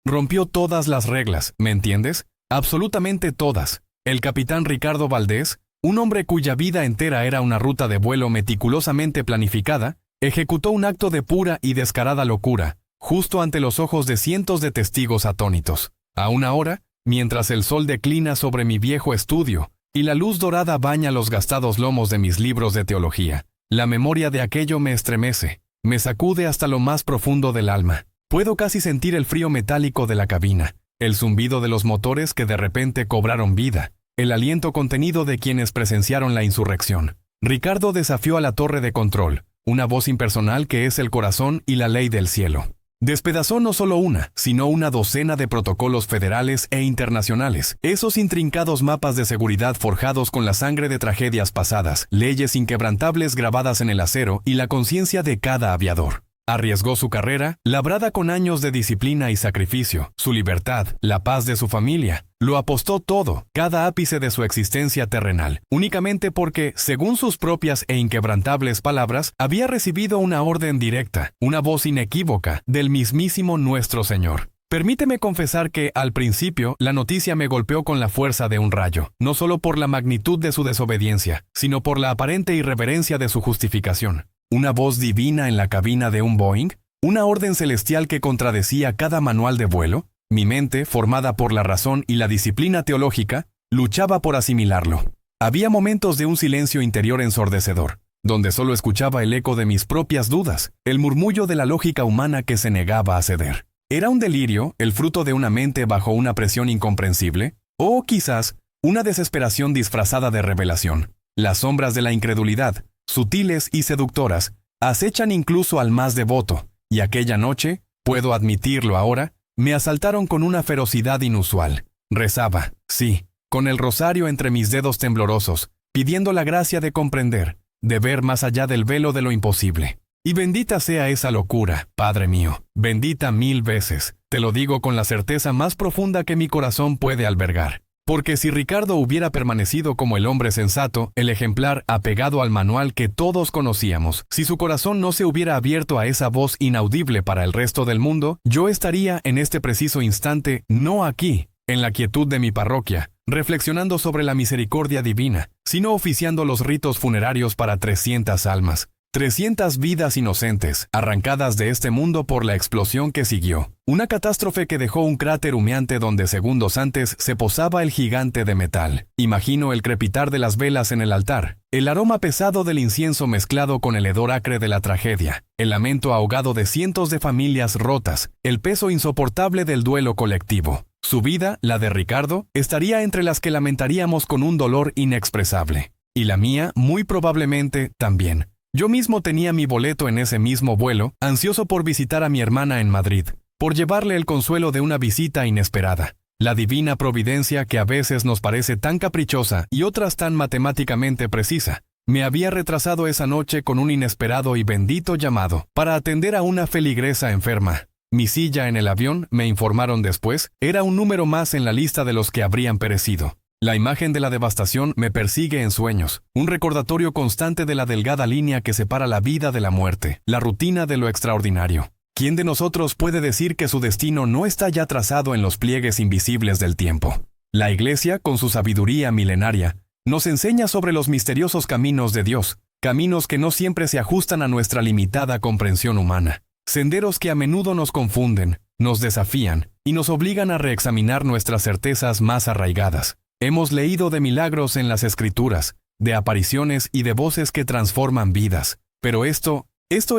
Rompió todas las reglas, ¿me entiendes? Absolutamente todas. El capitán Ricardo Valdés, un hombre cuya vida entera era una ruta de vuelo meticulosamente planificada, ejecutó un acto de pura y descarada locura, justo ante los ojos de cientos de testigos atónitos. Aún ahora, mientras el sol declina sobre mi viejo estudio y la luz dorada baña los gastados lomos de mis libros de teología, la memoria de aquello me estremece, me sacude hasta lo más profundo del alma. Puedo casi sentir el frío metálico de la cabina, el zumbido de los motores que de repente cobraron vida, el aliento contenido de quienes presenciaron la insurrección. Ricardo desafió a la torre de control, una voz impersonal que es el corazón y la ley del cielo. Despedazó no solo una, sino una docena de protocolos federales e internacionales, esos intrincados mapas de seguridad forjados con la sangre de tragedias pasadas, leyes inquebrantables grabadas en el acero y la conciencia de cada aviador. Arriesgó su carrera, labrada con años de disciplina y sacrificio, su libertad, la paz de su familia. Lo apostó todo, cada ápice de su existencia terrenal, únicamente porque, según sus propias e inquebrantables palabras, había recibido una orden directa, una voz inequívoca, del mismísimo Nuestro Señor. Permíteme confesar que, al principio, la noticia me golpeó con la fuerza de un rayo, no solo por la magnitud de su desobediencia, sino por la aparente irreverencia de su justificación. ¿Una voz divina en la cabina de un Boeing? ¿Una orden celestial que contradecía cada manual de vuelo? Mi mente, formada por la razón y la disciplina teológica, luchaba por asimilarlo. Había momentos de un silencio interior ensordecedor, donde solo escuchaba el eco de mis propias dudas, el murmullo de la lógica humana que se negaba a ceder. ¿Era un delirio, el fruto de una mente bajo una presión incomprensible? ¿O quizás una desesperación disfrazada de revelación? Las sombras de la incredulidad, sutiles y seductoras, acechan incluso al más devoto, y aquella noche, puedo admitirlo ahora, me asaltaron con una ferocidad inusual. Rezaba, sí, con el rosario entre mis dedos temblorosos, pidiendo la gracia de comprender, de ver más allá del velo de lo imposible. Y bendita sea esa locura, Padre mío, bendita 1000 veces, te lo digo con la certeza más profunda que mi corazón puede albergar. Porque si Ricardo hubiera permanecido como el hombre sensato, el ejemplar apegado al manual que todos conocíamos, si su corazón no se hubiera abierto a esa voz inaudible para el resto del mundo, yo estaría en este preciso instante, no aquí, en la quietud de mi parroquia, reflexionando sobre la misericordia divina, sino oficiando los ritos funerarios para 300 almas. 300 vidas inocentes, arrancadas de este mundo por la explosión que siguió. Una catástrofe que dejó un cráter humeante donde segundos antes se posaba el gigante de metal. Imagino el crepitar de las velas en el altar, el aroma pesado del incienso mezclado con el hedor acre de la tragedia, el lamento ahogado de cientos de familias rotas, el peso insoportable del duelo colectivo. Su vida, la de Ricardo, estaría entre las que lamentaríamos con un dolor inexpresable. Y la mía, muy probablemente, también. Yo mismo tenía mi boleto en ese mismo vuelo, ansioso por visitar a mi hermana en Madrid, por llevarle el consuelo de una visita inesperada. La divina providencia que a veces nos parece tan caprichosa y otras tan matemáticamente precisa, me había retrasado esa noche con un inesperado y bendito llamado para atender a una feligresa enferma. Mi silla en el avión, me informaron después, era un número más en la lista de los que habrían perecido. La imagen de la devastación me persigue en sueños, un recordatorio constante de la delgada línea que separa la vida de la muerte, la rutina de lo extraordinario. ¿Quién de nosotros puede decir que su destino no está ya trazado en los pliegues invisibles del tiempo? La Iglesia, con su sabiduría milenaria, nos enseña sobre los misteriosos caminos de Dios, caminos que no siempre se ajustan a nuestra limitada comprensión humana, senderos que a menudo nos confunden, nos desafían y nos obligan a reexaminar nuestras certezas más arraigadas. Hemos leído de milagros en las Escrituras, de apariciones y de voces que transforman vidas. Pero esto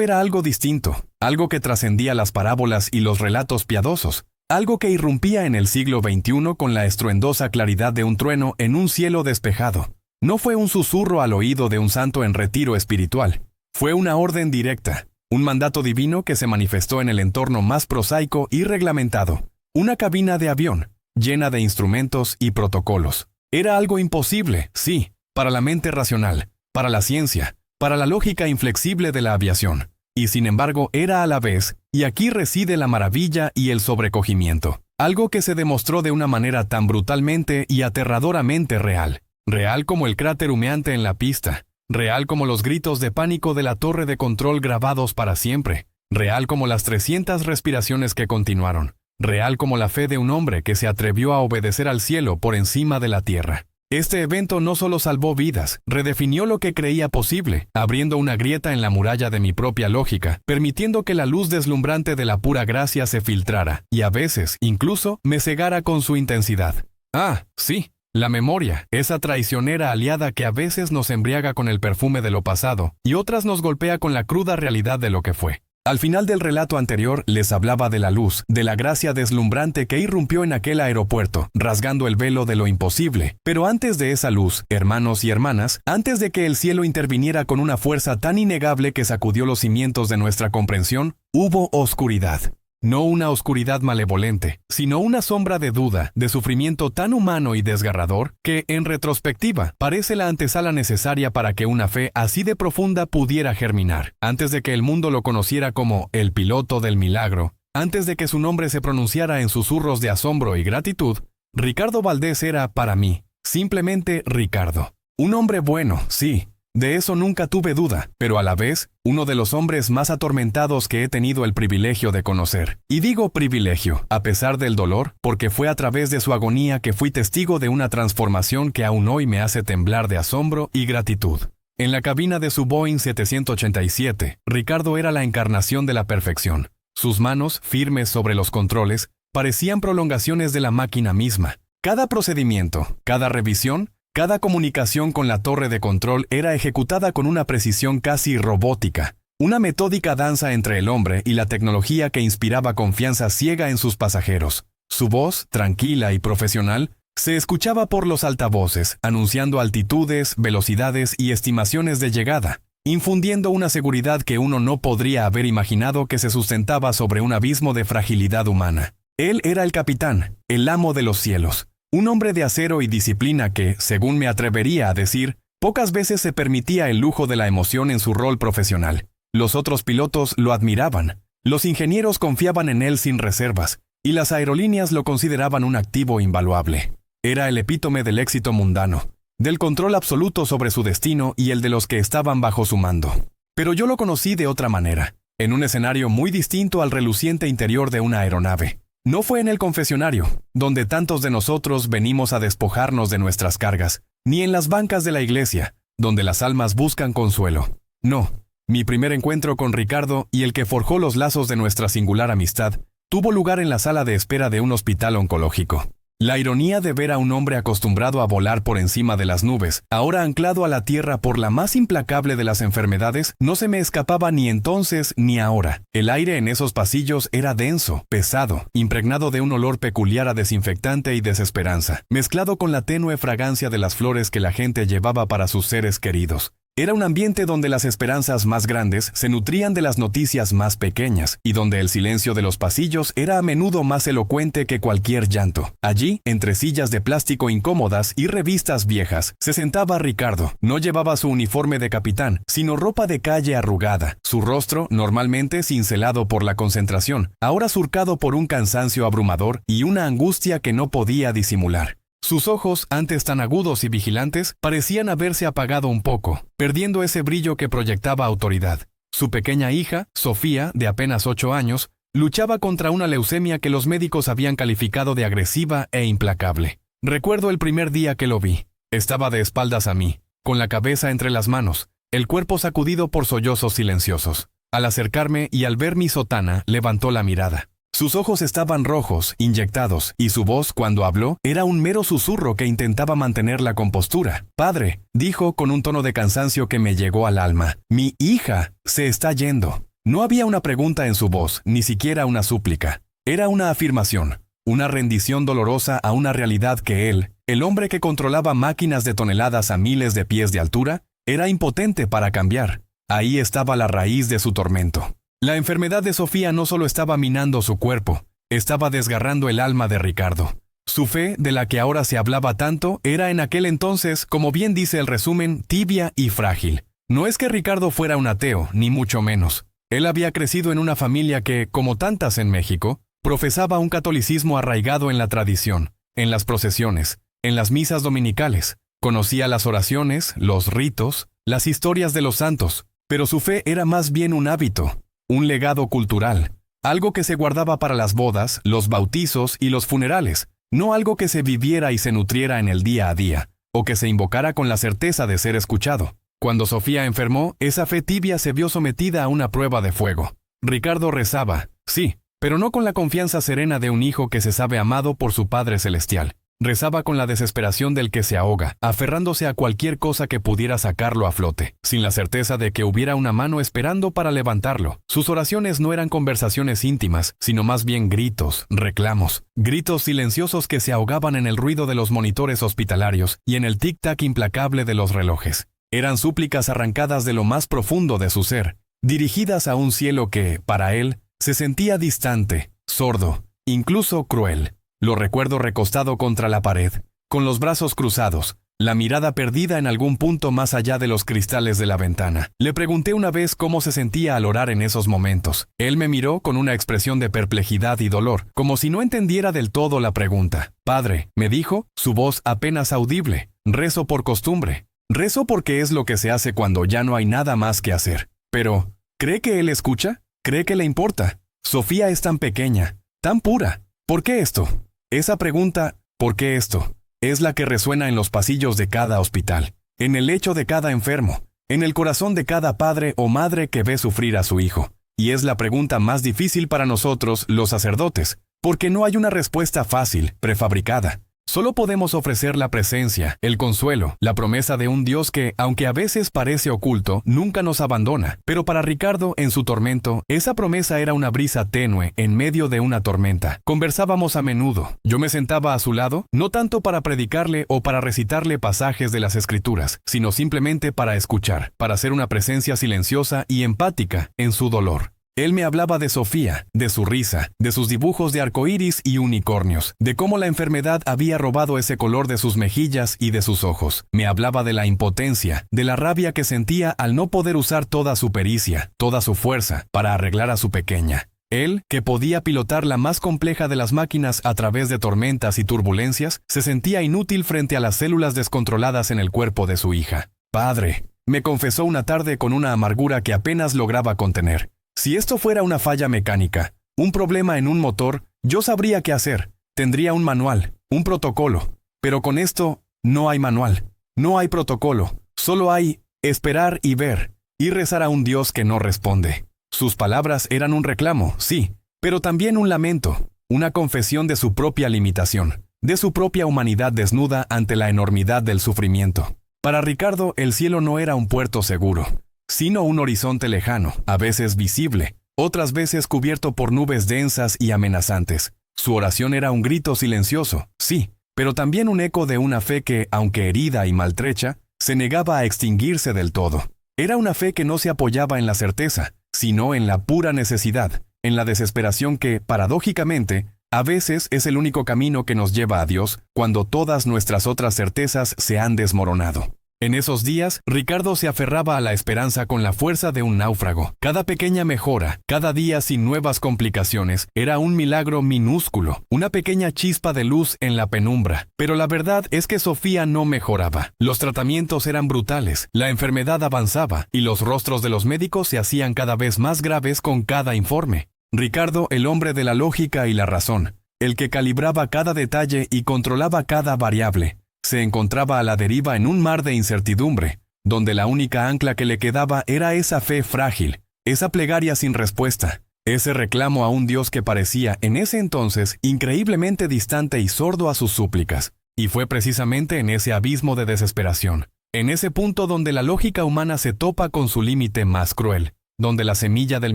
era algo distinto, algo que trascendía las parábolas y los relatos piadosos, algo que irrumpía en el siglo XXI con la estruendosa claridad de un trueno en un cielo despejado. No fue un susurro al oído de un santo en retiro espiritual, fue una orden directa, un mandato divino que se manifestó en el entorno más prosaico y reglamentado, una cabina de avión, llena de instrumentos y protocolos. Era algo imposible, sí, para la mente racional, para la ciencia, para la lógica inflexible de la aviación. Y sin embargo era a la vez, y aquí reside la maravilla y el sobrecogimiento, algo que se demostró de una manera tan brutalmente y aterradoramente real. Real como el cráter humeante en la pista, real como los gritos de pánico de la torre de control grabados para siempre, real como las 300 respiraciones que continuaron. real como la fe de un hombre que se atrevió a obedecer al cielo por encima de la tierra. Este evento no solo salvó vidas, redefinió lo que creía posible, abriendo una grieta en la muralla de mi propia lógica, permitiendo que la luz deslumbrante de la pura gracia se filtrara, y a veces, incluso, me cegara con su intensidad. Ah, sí, la memoria, esa traicionera aliada que a veces nos embriaga con el perfume de lo pasado, y otras nos golpea con la cruda realidad de lo que fue. Al final del relato anterior les hablaba de la luz, de la gracia deslumbrante que irrumpió en aquel aeropuerto, rasgando el velo de lo imposible. Pero antes de esa luz, hermanos y hermanas, antes de que el cielo interviniera con una fuerza tan innegable que sacudió los cimientos de nuestra comprensión, hubo oscuridad. No una oscuridad malevolente, sino una sombra de duda, de sufrimiento tan humano y desgarrador, que, en retrospectiva, parece la antesala necesaria para que una fe así de profunda pudiera germinar. Antes de que el mundo lo conociera como el piloto del milagro, antes de que su nombre se pronunciara en susurros de asombro y gratitud, Ricardo Valdés era, para mí, simplemente Ricardo. Un hombre bueno, sí. De eso nunca tuve duda, pero a la vez, uno de los hombres más atormentados que he tenido el privilegio de conocer. Y digo privilegio, a pesar del dolor, porque fue a través de su agonía que fui testigo de una transformación que aún hoy me hace temblar de asombro y gratitud. En la cabina de su Boeing 787, Ricardo era la encarnación de la perfección. Sus manos, firmes sobre los controles, parecían prolongaciones de la máquina misma. Cada procedimiento, cada revisión, cada comunicación con la torre de control era ejecutada con una precisión casi robótica, una metódica danza entre el hombre y la tecnología que inspiraba confianza ciega en sus pasajeros. Su voz, tranquila y profesional, se escuchaba por los altavoces, anunciando altitudes, velocidades y estimaciones de llegada, infundiendo una seguridad que uno no podría haber imaginado que se sustentaba sobre un abismo de fragilidad humana. Él era el capitán, el amo de los cielos. Un hombre de acero y disciplina que, según me atrevería a decir, pocas veces se permitía el lujo de la emoción en su rol profesional. Los otros pilotos lo admiraban, los ingenieros confiaban en él sin reservas, y las aerolíneas lo consideraban un activo invaluable. Era el epítome del éxito mundano, del control absoluto sobre su destino y el de los que estaban bajo su mando. Pero yo lo conocí de otra manera, en un escenario muy distinto al reluciente interior de una aeronave. No fue en el confesionario, donde tantos de nosotros venimos a despojarnos de nuestras cargas, ni en las bancas de la iglesia, donde las almas buscan consuelo. No, mi primer encuentro con Ricardo y el que forjó los lazos de nuestra singular amistad, tuvo lugar en la sala de espera de un hospital oncológico. La ironía de ver a un hombre acostumbrado a volar por encima de las nubes, ahora anclado a la tierra por la más implacable de las enfermedades, no se me escapaba ni entonces ni ahora. El aire en esos pasillos era denso, pesado, impregnado de un olor peculiar a desinfectante y desesperanza, mezclado con la tenue fragancia de las flores que la gente llevaba para sus seres queridos. Era un ambiente donde las esperanzas más grandes se nutrían de las noticias más pequeñas, y donde el silencio de los pasillos era a menudo más elocuente que cualquier llanto. Allí, entre sillas de plástico incómodas y revistas viejas, se sentaba Ricardo. No llevaba su uniforme de capitán, sino ropa de calle arrugada, su rostro, normalmente cincelado por la concentración, ahora surcado por un cansancio abrumador y una angustia que no podía disimular. Sus ojos, antes tan agudos y vigilantes, parecían haberse apagado un poco, perdiendo ese brillo que proyectaba autoridad. Su pequeña hija, Sofía, de apenas 8 años, luchaba contra una leucemia que los médicos habían calificado de agresiva e implacable. Recuerdo el primer día que lo vi. Estaba de espaldas a mí, con la cabeza entre las manos, el cuerpo sacudido por sollozos silenciosos. Al acercarme y al ver mi sotana, levantó la mirada. Sus ojos estaban rojos, inyectados, y su voz, cuando habló, era un mero susurro que intentaba mantener la compostura. «Padre», dijo con un tono de cansancio que me llegó al alma, «mi hija se está yendo». No había una pregunta en su voz, ni siquiera una súplica. Era una afirmación, una rendición dolorosa a una realidad que él, el hombre que controlaba máquinas de toneladas a miles de pies de altura, era impotente para cambiar. Ahí estaba la raíz de su tormento. La enfermedad de Sofía no solo estaba minando su cuerpo, estaba desgarrando el alma de Ricardo. Su fe, de la que ahora se hablaba tanto, era en aquel entonces, como bien dice el resumen, tibia y frágil. No es que Ricardo fuera un ateo, ni mucho menos. Él había crecido en una familia que, como tantas en México, profesaba un catolicismo arraigado en la tradición, en las procesiones, en las misas dominicales. Conocía las oraciones, los ritos, las historias de los santos, pero su fe era más bien un hábito, un legado cultural, algo que se guardaba para las bodas, los bautizos y los funerales, no algo que se viviera y se nutriera en el día a día, o que se invocara con la certeza de ser escuchado. Cuando Sofía enfermó, esa fe tibia se vio sometida a una prueba de fuego. Ricardo rezaba, sí, pero no con la confianza serena de un hijo que se sabe amado por su Padre Celestial. Rezaba con la desesperación del que se ahoga, aferrándose a cualquier cosa que pudiera sacarlo a flote, sin la certeza de que hubiera una mano esperando para levantarlo. Sus oraciones no eran conversaciones íntimas, sino más bien gritos, reclamos, gritos silenciosos que se ahogaban en el ruido de los monitores hospitalarios y en el tic-tac implacable de los relojes. Eran súplicas arrancadas de lo más profundo de su ser, dirigidas a un cielo que, para él, se sentía distante, sordo, incluso cruel. Lo recuerdo recostado contra la pared, con los brazos cruzados, la mirada perdida en algún punto más allá de los cristales de la ventana. Le pregunté una vez cómo se sentía al orar en esos momentos. Él me miró con una expresión de perplejidad y dolor, como si no entendiera del todo la pregunta. «Padre», me dijo, su voz apenas audible, «rezo por costumbre. Rezo porque es lo que se hace cuando ya no hay nada más que hacer. Pero, ¿cree que él escucha? ¿Cree que le importa? Sofía es tan pequeña, tan pura. ¿Por qué esto?» Esa pregunta, ¿por qué esto?, es la que resuena en los pasillos de cada hospital, en el lecho de cada enfermo, en el corazón de cada padre o madre que ve sufrir a su hijo. Y es la pregunta más difícil para nosotros, los sacerdotes, porque no hay una respuesta fácil, prefabricada. Solo podemos ofrecer la presencia, el consuelo, la promesa de un Dios que, aunque a veces parece oculto, nunca nos abandona. Pero para Ricardo, en su tormento, esa promesa era una brisa tenue en medio de una tormenta. Conversábamos a menudo. Yo me sentaba a su lado, no tanto para predicarle o para recitarle pasajes de las Escrituras, sino simplemente para escuchar, para ser una presencia silenciosa y empática en su dolor. Él me hablaba de Sofía, de su risa, de sus dibujos de arcoíris y unicornios, de cómo la enfermedad había robado ese color de sus mejillas y de sus ojos. Me hablaba de la impotencia, de la rabia que sentía al no poder usar toda su pericia, toda su fuerza, para arreglar a su pequeña. Él, que podía pilotar la más compleja de las máquinas a través de tormentas y turbulencias, se sentía inútil frente a las células descontroladas en el cuerpo de su hija. «Padre», me confesó una tarde con una amargura que apenas lograba contener. «Si esto fuera una falla mecánica, un problema en un motor, yo sabría qué hacer. Tendría un manual, un protocolo. Pero con esto, no hay manual, no hay protocolo. Solo hay esperar y ver, y rezar a un Dios que no responde». Sus palabras eran un reclamo, sí, pero también un lamento, una confesión de su propia limitación, de su propia humanidad desnuda ante la enormidad del sufrimiento. Para Ricardo, el cielo no era un puerto seguro, sino un horizonte lejano, a veces visible, otras veces cubierto por nubes densas y amenazantes. Su oración era un grito silencioso, sí, pero también un eco de una fe que, aunque herida y maltrecha, se negaba a extinguirse del todo. Era una fe que no se apoyaba en la certeza, sino en la pura necesidad, en la desesperación que, paradójicamente, a veces es el único camino que nos lleva a Dios cuando todas nuestras otras certezas se han desmoronado. En esos días, Ricardo se aferraba a la esperanza con la fuerza de un náufrago. Cada pequeña mejora, cada día sin nuevas complicaciones, era un milagro minúsculo, una pequeña chispa de luz en la penumbra. Pero la verdad es que Sofía no mejoraba. Los tratamientos eran brutales, la enfermedad avanzaba, y los rostros de los médicos se hacían cada vez más graves con cada informe. Ricardo, el hombre de la lógica y la razón, el que calibraba cada detalle y controlaba cada variable, se encontraba a la deriva en un mar de incertidumbre, donde la única ancla que le quedaba era esa fe frágil, esa plegaria sin respuesta, ese reclamo a un Dios que parecía, en ese entonces, increíblemente distante y sordo a sus súplicas. Y fue precisamente en ese abismo de desesperación, en ese punto donde la lógica humana se topa con su límite más cruel, donde la semilla del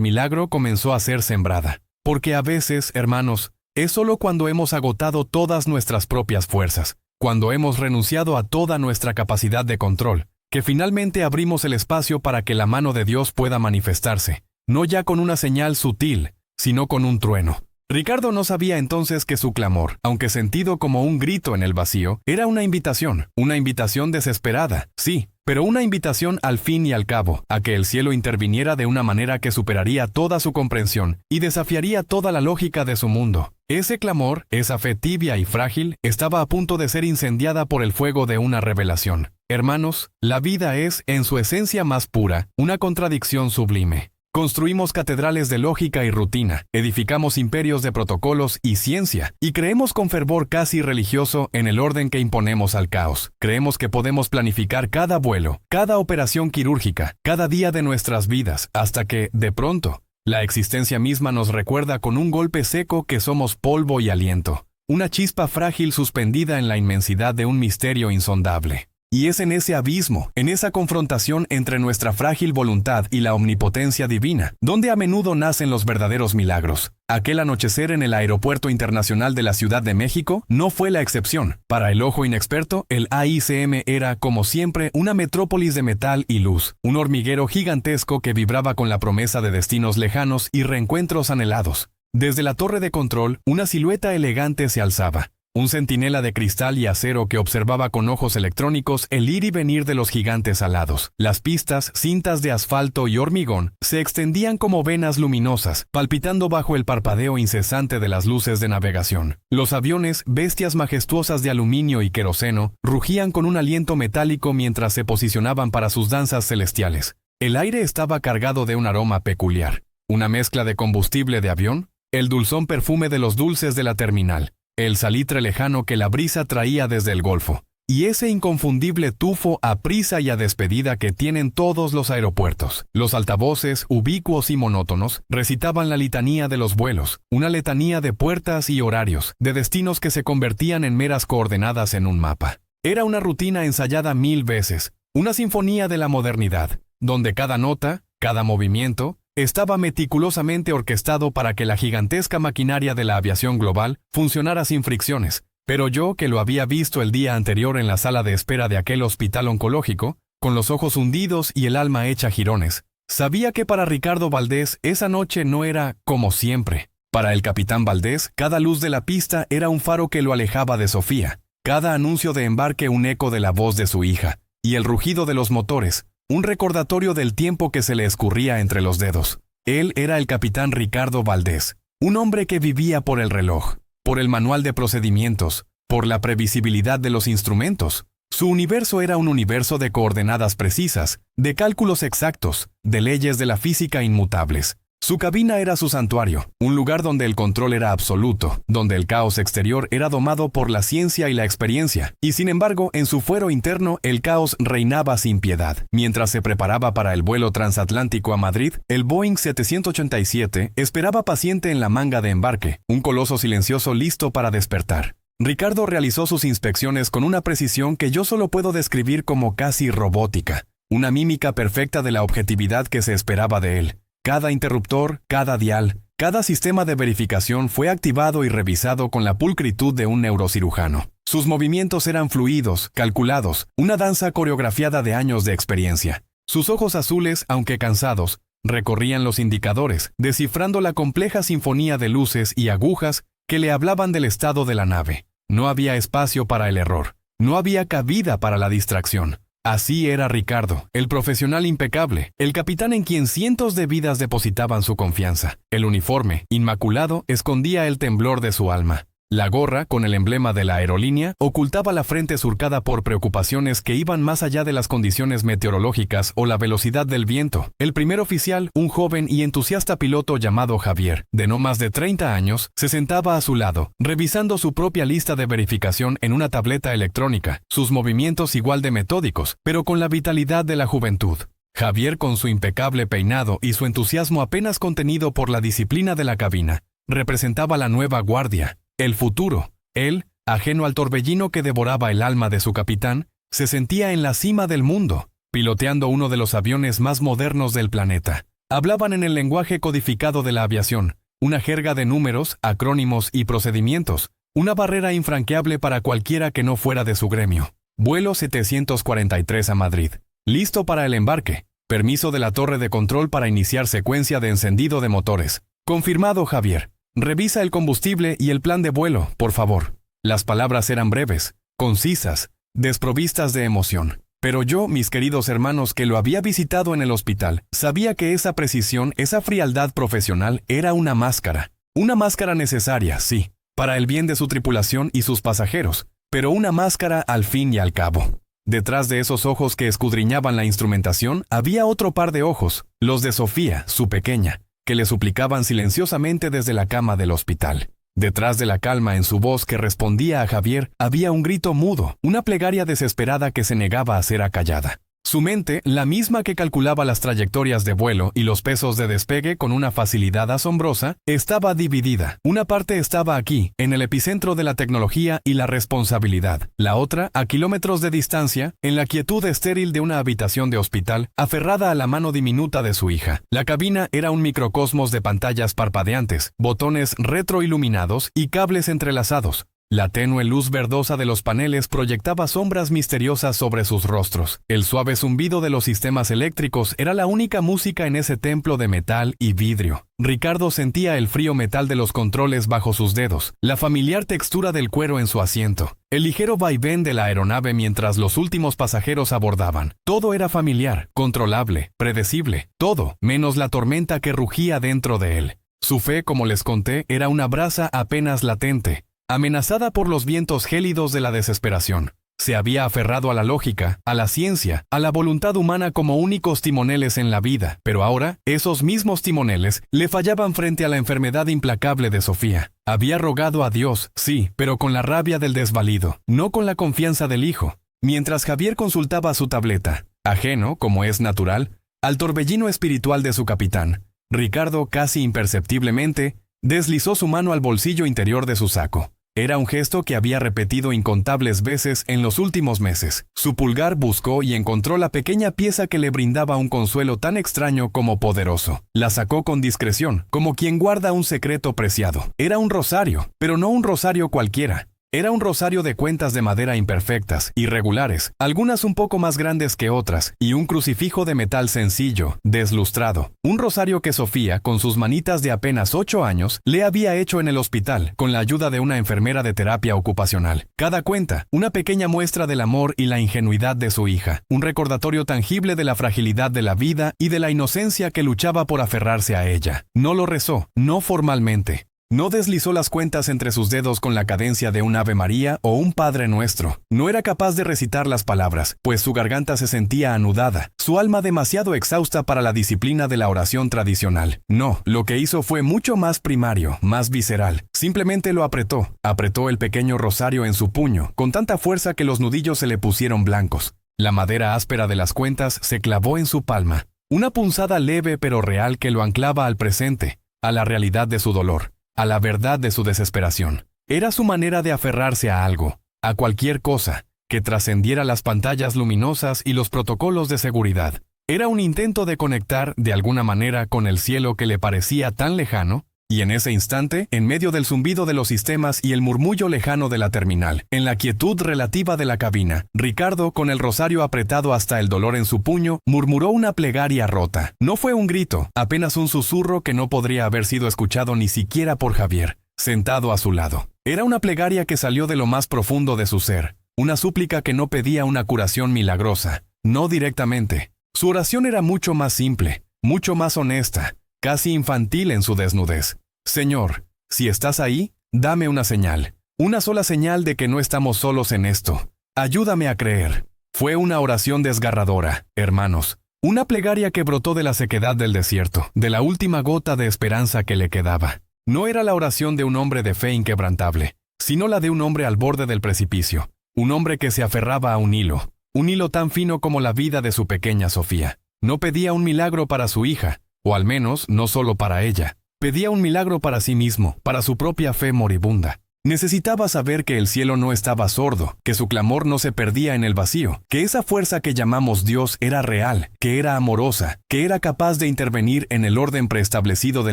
milagro comenzó a ser sembrada. Porque a veces, hermanos, es solo cuando hemos agotado todas nuestras propias fuerzas, cuando hemos renunciado a toda nuestra capacidad de control, que finalmente abrimos el espacio para que la mano de Dios pueda manifestarse, no ya con una señal sutil, sino con un trueno. Ricardo no sabía entonces que su clamor, aunque sentido como un grito en el vacío, era una invitación desesperada, sí, pero una invitación al fin y al cabo, a que el cielo interviniera de una manera que superaría toda su comprensión y desafiaría toda la lógica de su mundo. Ese clamor, esa fe tibia y frágil, estaba a punto de ser incendiada por el fuego de una revelación. Hermanos, la vida es, en su esencia más pura, una contradicción sublime. Construimos catedrales de lógica y rutina, edificamos imperios de protocolos y ciencia, y creemos con fervor casi religioso en el orden que imponemos al caos. Creemos que podemos planificar cada vuelo, cada operación quirúrgica, cada día de nuestras vidas, hasta que, de pronto, la existencia misma nos recuerda con un golpe seco que somos polvo y aliento, una chispa frágil suspendida en la inmensidad de un misterio insondable. Y es en ese abismo, en esa confrontación entre nuestra frágil voluntad y la omnipotencia divina, donde a menudo nacen los verdaderos milagros. Aquel anochecer en el Aeropuerto Internacional de la Ciudad de México no fue la excepción. Para el ojo inexperto, el AICM era, como siempre, una metrópolis de metal y luz, un hormiguero gigantesco que vibraba con la promesa de destinos lejanos y reencuentros anhelados. Desde la torre de control, una silueta elegante se alzaba. Un centinela de cristal y acero que observaba con ojos electrónicos el ir y venir de los gigantes alados. Las pistas, cintas de asfalto y hormigón, se extendían como venas luminosas, palpitando bajo el parpadeo incesante de las luces de navegación. Los aviones, bestias majestuosas de aluminio y queroseno, rugían con un aliento metálico mientras se posicionaban para sus danzas celestiales. El aire estaba cargado de un aroma peculiar. Una mezcla de combustible de avión, el dulzón perfume de los dulces de la terminal, el salitre lejano que la brisa traía desde el Golfo, y ese inconfundible tufo a prisa y a despedida que tienen todos los aeropuertos. Los altavoces, ubicuos y monótonos, recitaban la litanía de los vuelos, una letanía de puertas y horarios, de destinos que se convertían en meras coordenadas en un mapa. Era una rutina ensayada 1000 veces, una sinfonía de la modernidad, donde cada nota, cada movimiento, estaba meticulosamente orquestado para que la gigantesca maquinaria de la aviación global funcionara sin fricciones. Pero yo, que lo había visto el día anterior en la sala de espera de aquel hospital oncológico, con los ojos hundidos y el alma hecha jirones, sabía que para Ricardo Valdés esa noche no era como siempre. Para el capitán Valdés, cada luz de la pista era un faro que lo alejaba de Sofía, cada anuncio de embarque un eco de la voz de su hija, y el rugido de los motores, un recordatorio del tiempo que se le escurría entre los dedos. Él era el capitán Ricardo Valdés, un hombre que vivía por el reloj, por el manual de procedimientos, por la previsibilidad de los instrumentos. Su universo era un universo de coordenadas precisas, de cálculos exactos, de leyes de la física inmutables. Su cabina era su santuario, un lugar donde el control era absoluto, donde el caos exterior era domado por la ciencia y la experiencia, y sin embargo, en su fuero interno, el caos reinaba sin piedad. Mientras se preparaba para el vuelo transatlántico a Madrid, el Boeing 787 esperaba paciente en la manga de embarque, un coloso silencioso listo para despertar. Ricardo realizó sus inspecciones con una precisión que yo solo puedo describir como casi robótica, una mímica perfecta de la objetividad que se esperaba de él. Cada interruptor, cada dial, cada sistema de verificación fue activado y revisado con la pulcritud de un neurocirujano. Sus movimientos eran fluidos, calculados, una danza coreografiada de años de experiencia. Sus ojos azules, aunque cansados, recorrían los indicadores, descifrando la compleja sinfonía de luces y agujas que le hablaban del estado de la nave. No había espacio para el error, no había cabida para la distracción. Así era Ricardo, el profesional impecable, el capitán en quien cientos de vidas depositaban su confianza. El uniforme, inmaculado, escondía el temblor de su alma. La gorra, con el emblema de la aerolínea, ocultaba la frente surcada por preocupaciones que iban más allá de las condiciones meteorológicas o la velocidad del viento. El primer oficial, un joven y entusiasta piloto llamado Javier, de no más de 30 años, se sentaba a su lado, revisando su propia lista de verificación en una tableta electrónica, sus movimientos igual de metódicos, pero con la vitalidad de la juventud. Javier, con su impecable peinado y su entusiasmo apenas contenido por la disciplina de la cabina, representaba la nueva guardia. El futuro. Él, ajeno al torbellino que devoraba el alma de su capitán, se sentía en la cima del mundo, piloteando uno de los aviones más modernos del planeta. Hablaban en el lenguaje codificado de la aviación, una jerga de números, acrónimos y procedimientos, una barrera infranqueable para cualquiera que no fuera de su gremio. Vuelo 743 a Madrid. Listo para el embarque. Permiso de la torre de control para iniciar secuencia de encendido de motores. Confirmado, Javier. Revisa el combustible y el plan de vuelo, por favor. Las palabras eran breves, concisas, desprovistas de emoción. Pero yo, mis queridos hermanos, que lo había visitado en el hospital, sabía que esa precisión, esa frialdad profesional era una máscara. Una máscara necesaria, sí, para el bien de su tripulación y sus pasajeros, pero una máscara al fin y al cabo. Detrás de esos ojos que escudriñaban la instrumentación, había otro par de ojos, los de Sofía, su pequeña, que le suplicaban silenciosamente desde la cama del hospital. Detrás de la calma en su voz que respondía a Javier, había un grito mudo, una plegaria desesperada que se negaba a ser acallada. Su mente, la misma que calculaba las trayectorias de vuelo y los pesos de despegue con una facilidad asombrosa, estaba dividida. Una parte estaba aquí, en el epicentro de la tecnología y la responsabilidad. La otra, a kilómetros de distancia, en la quietud estéril de una habitación de hospital, aferrada a la mano diminuta de su hija. La cabina era un microcosmos de pantallas parpadeantes, botones retroiluminados y cables entrelazados. La tenue luz verdosa de los paneles proyectaba sombras misteriosas sobre sus rostros. El suave zumbido de los sistemas eléctricos era la única música en ese templo de metal y vidrio. Ricardo sentía el frío metal de los controles bajo sus dedos, la familiar textura del cuero en su asiento, el ligero vaivén de la aeronave mientras los últimos pasajeros abordaban. Todo era familiar, controlable, predecible, todo, menos la tormenta que rugía dentro de él. Su fe, como les conté, era una brasa apenas latente, amenazada por los vientos gélidos de la desesperación. Se había aferrado a la lógica, a la ciencia, a la voluntad humana como únicos timoneles en la vida, pero ahora, esos mismos timoneles le fallaban frente a la enfermedad implacable de Sofía. Había rogado a Dios, sí, pero con la rabia del desvalido, no con la confianza del hijo. Mientras Javier consultaba su tableta, ajeno, como es natural, al torbellino espiritual de su capitán, Ricardo, casi imperceptiblemente, deslizó su mano al bolsillo interior de su saco. Era un gesto que había repetido incontables veces en los últimos meses. Su pulgar buscó y encontró la pequeña pieza que le brindaba un consuelo tan extraño como poderoso. La sacó con discreción, como quien guarda un secreto preciado. Era un rosario, pero no un rosario cualquiera. Era un rosario de cuentas de madera imperfectas, irregulares, algunas un poco más grandes que otras, y un crucifijo de metal sencillo, deslustrado. Un rosario que Sofía, con sus manitas de apenas 8 años, le había hecho en el hospital, con la ayuda de una enfermera de terapia ocupacional. Cada cuenta, una pequeña muestra del amor y la ingenuidad de su hija, un recordatorio tangible de la fragilidad de la vida y de la inocencia que luchaba por aferrarse a ella. No lo rezó, no formalmente. No deslizó las cuentas entre sus dedos con la cadencia de un Ave María o un Padre Nuestro. No era capaz de recitar las palabras, pues su garganta se sentía anudada, su alma demasiado exhausta para la disciplina de la oración tradicional. No, lo que hizo fue mucho más primario, más visceral. Simplemente lo apretó el pequeño rosario en su puño, con tanta fuerza que los nudillos se le pusieron blancos. La madera áspera de las cuentas se clavó en su palma. Una punzada leve pero real que lo anclaba al presente, a la realidad de su dolor, a la verdad de su desesperación. Era su manera de aferrarse a algo, a cualquier cosa, que trascendiera las pantallas luminosas y los protocolos de seguridad. Era un intento de conectar, de alguna manera, con el cielo que le parecía tan lejano, y en ese instante, en medio del zumbido de los sistemas y el murmullo lejano de la terminal, en la quietud relativa de la cabina, Ricardo, con el rosario apretado hasta el dolor en su puño, murmuró una plegaria rota. No fue un grito, apenas un susurro que no podría haber sido escuchado ni siquiera por Javier, sentado a su lado. Era una plegaria que salió de lo más profundo de su ser, una súplica que no pedía una curación milagrosa, no directamente. Su oración era mucho más simple, mucho más honesta, casi infantil en su desnudez. Señor, si estás ahí, dame una señal. Una sola señal de que no estamos solos en esto. Ayúdame a creer. Fue una oración desgarradora, hermanos. Una plegaria que brotó de la sequedad del desierto, de la última gota de esperanza que le quedaba. No era la oración de un hombre de fe inquebrantable, sino la de un hombre al borde del precipicio. Un hombre que se aferraba a un hilo tan fino como la vida de su pequeña Sofía. No pedía un milagro para su hija, o al menos no solo para ella. Pedía un milagro para sí mismo, para su propia fe moribunda. Necesitaba saber que el cielo no estaba sordo, que su clamor no se perdía en el vacío, que esa fuerza que llamamos Dios era real, que era amorosa, que era capaz de intervenir en el orden preestablecido de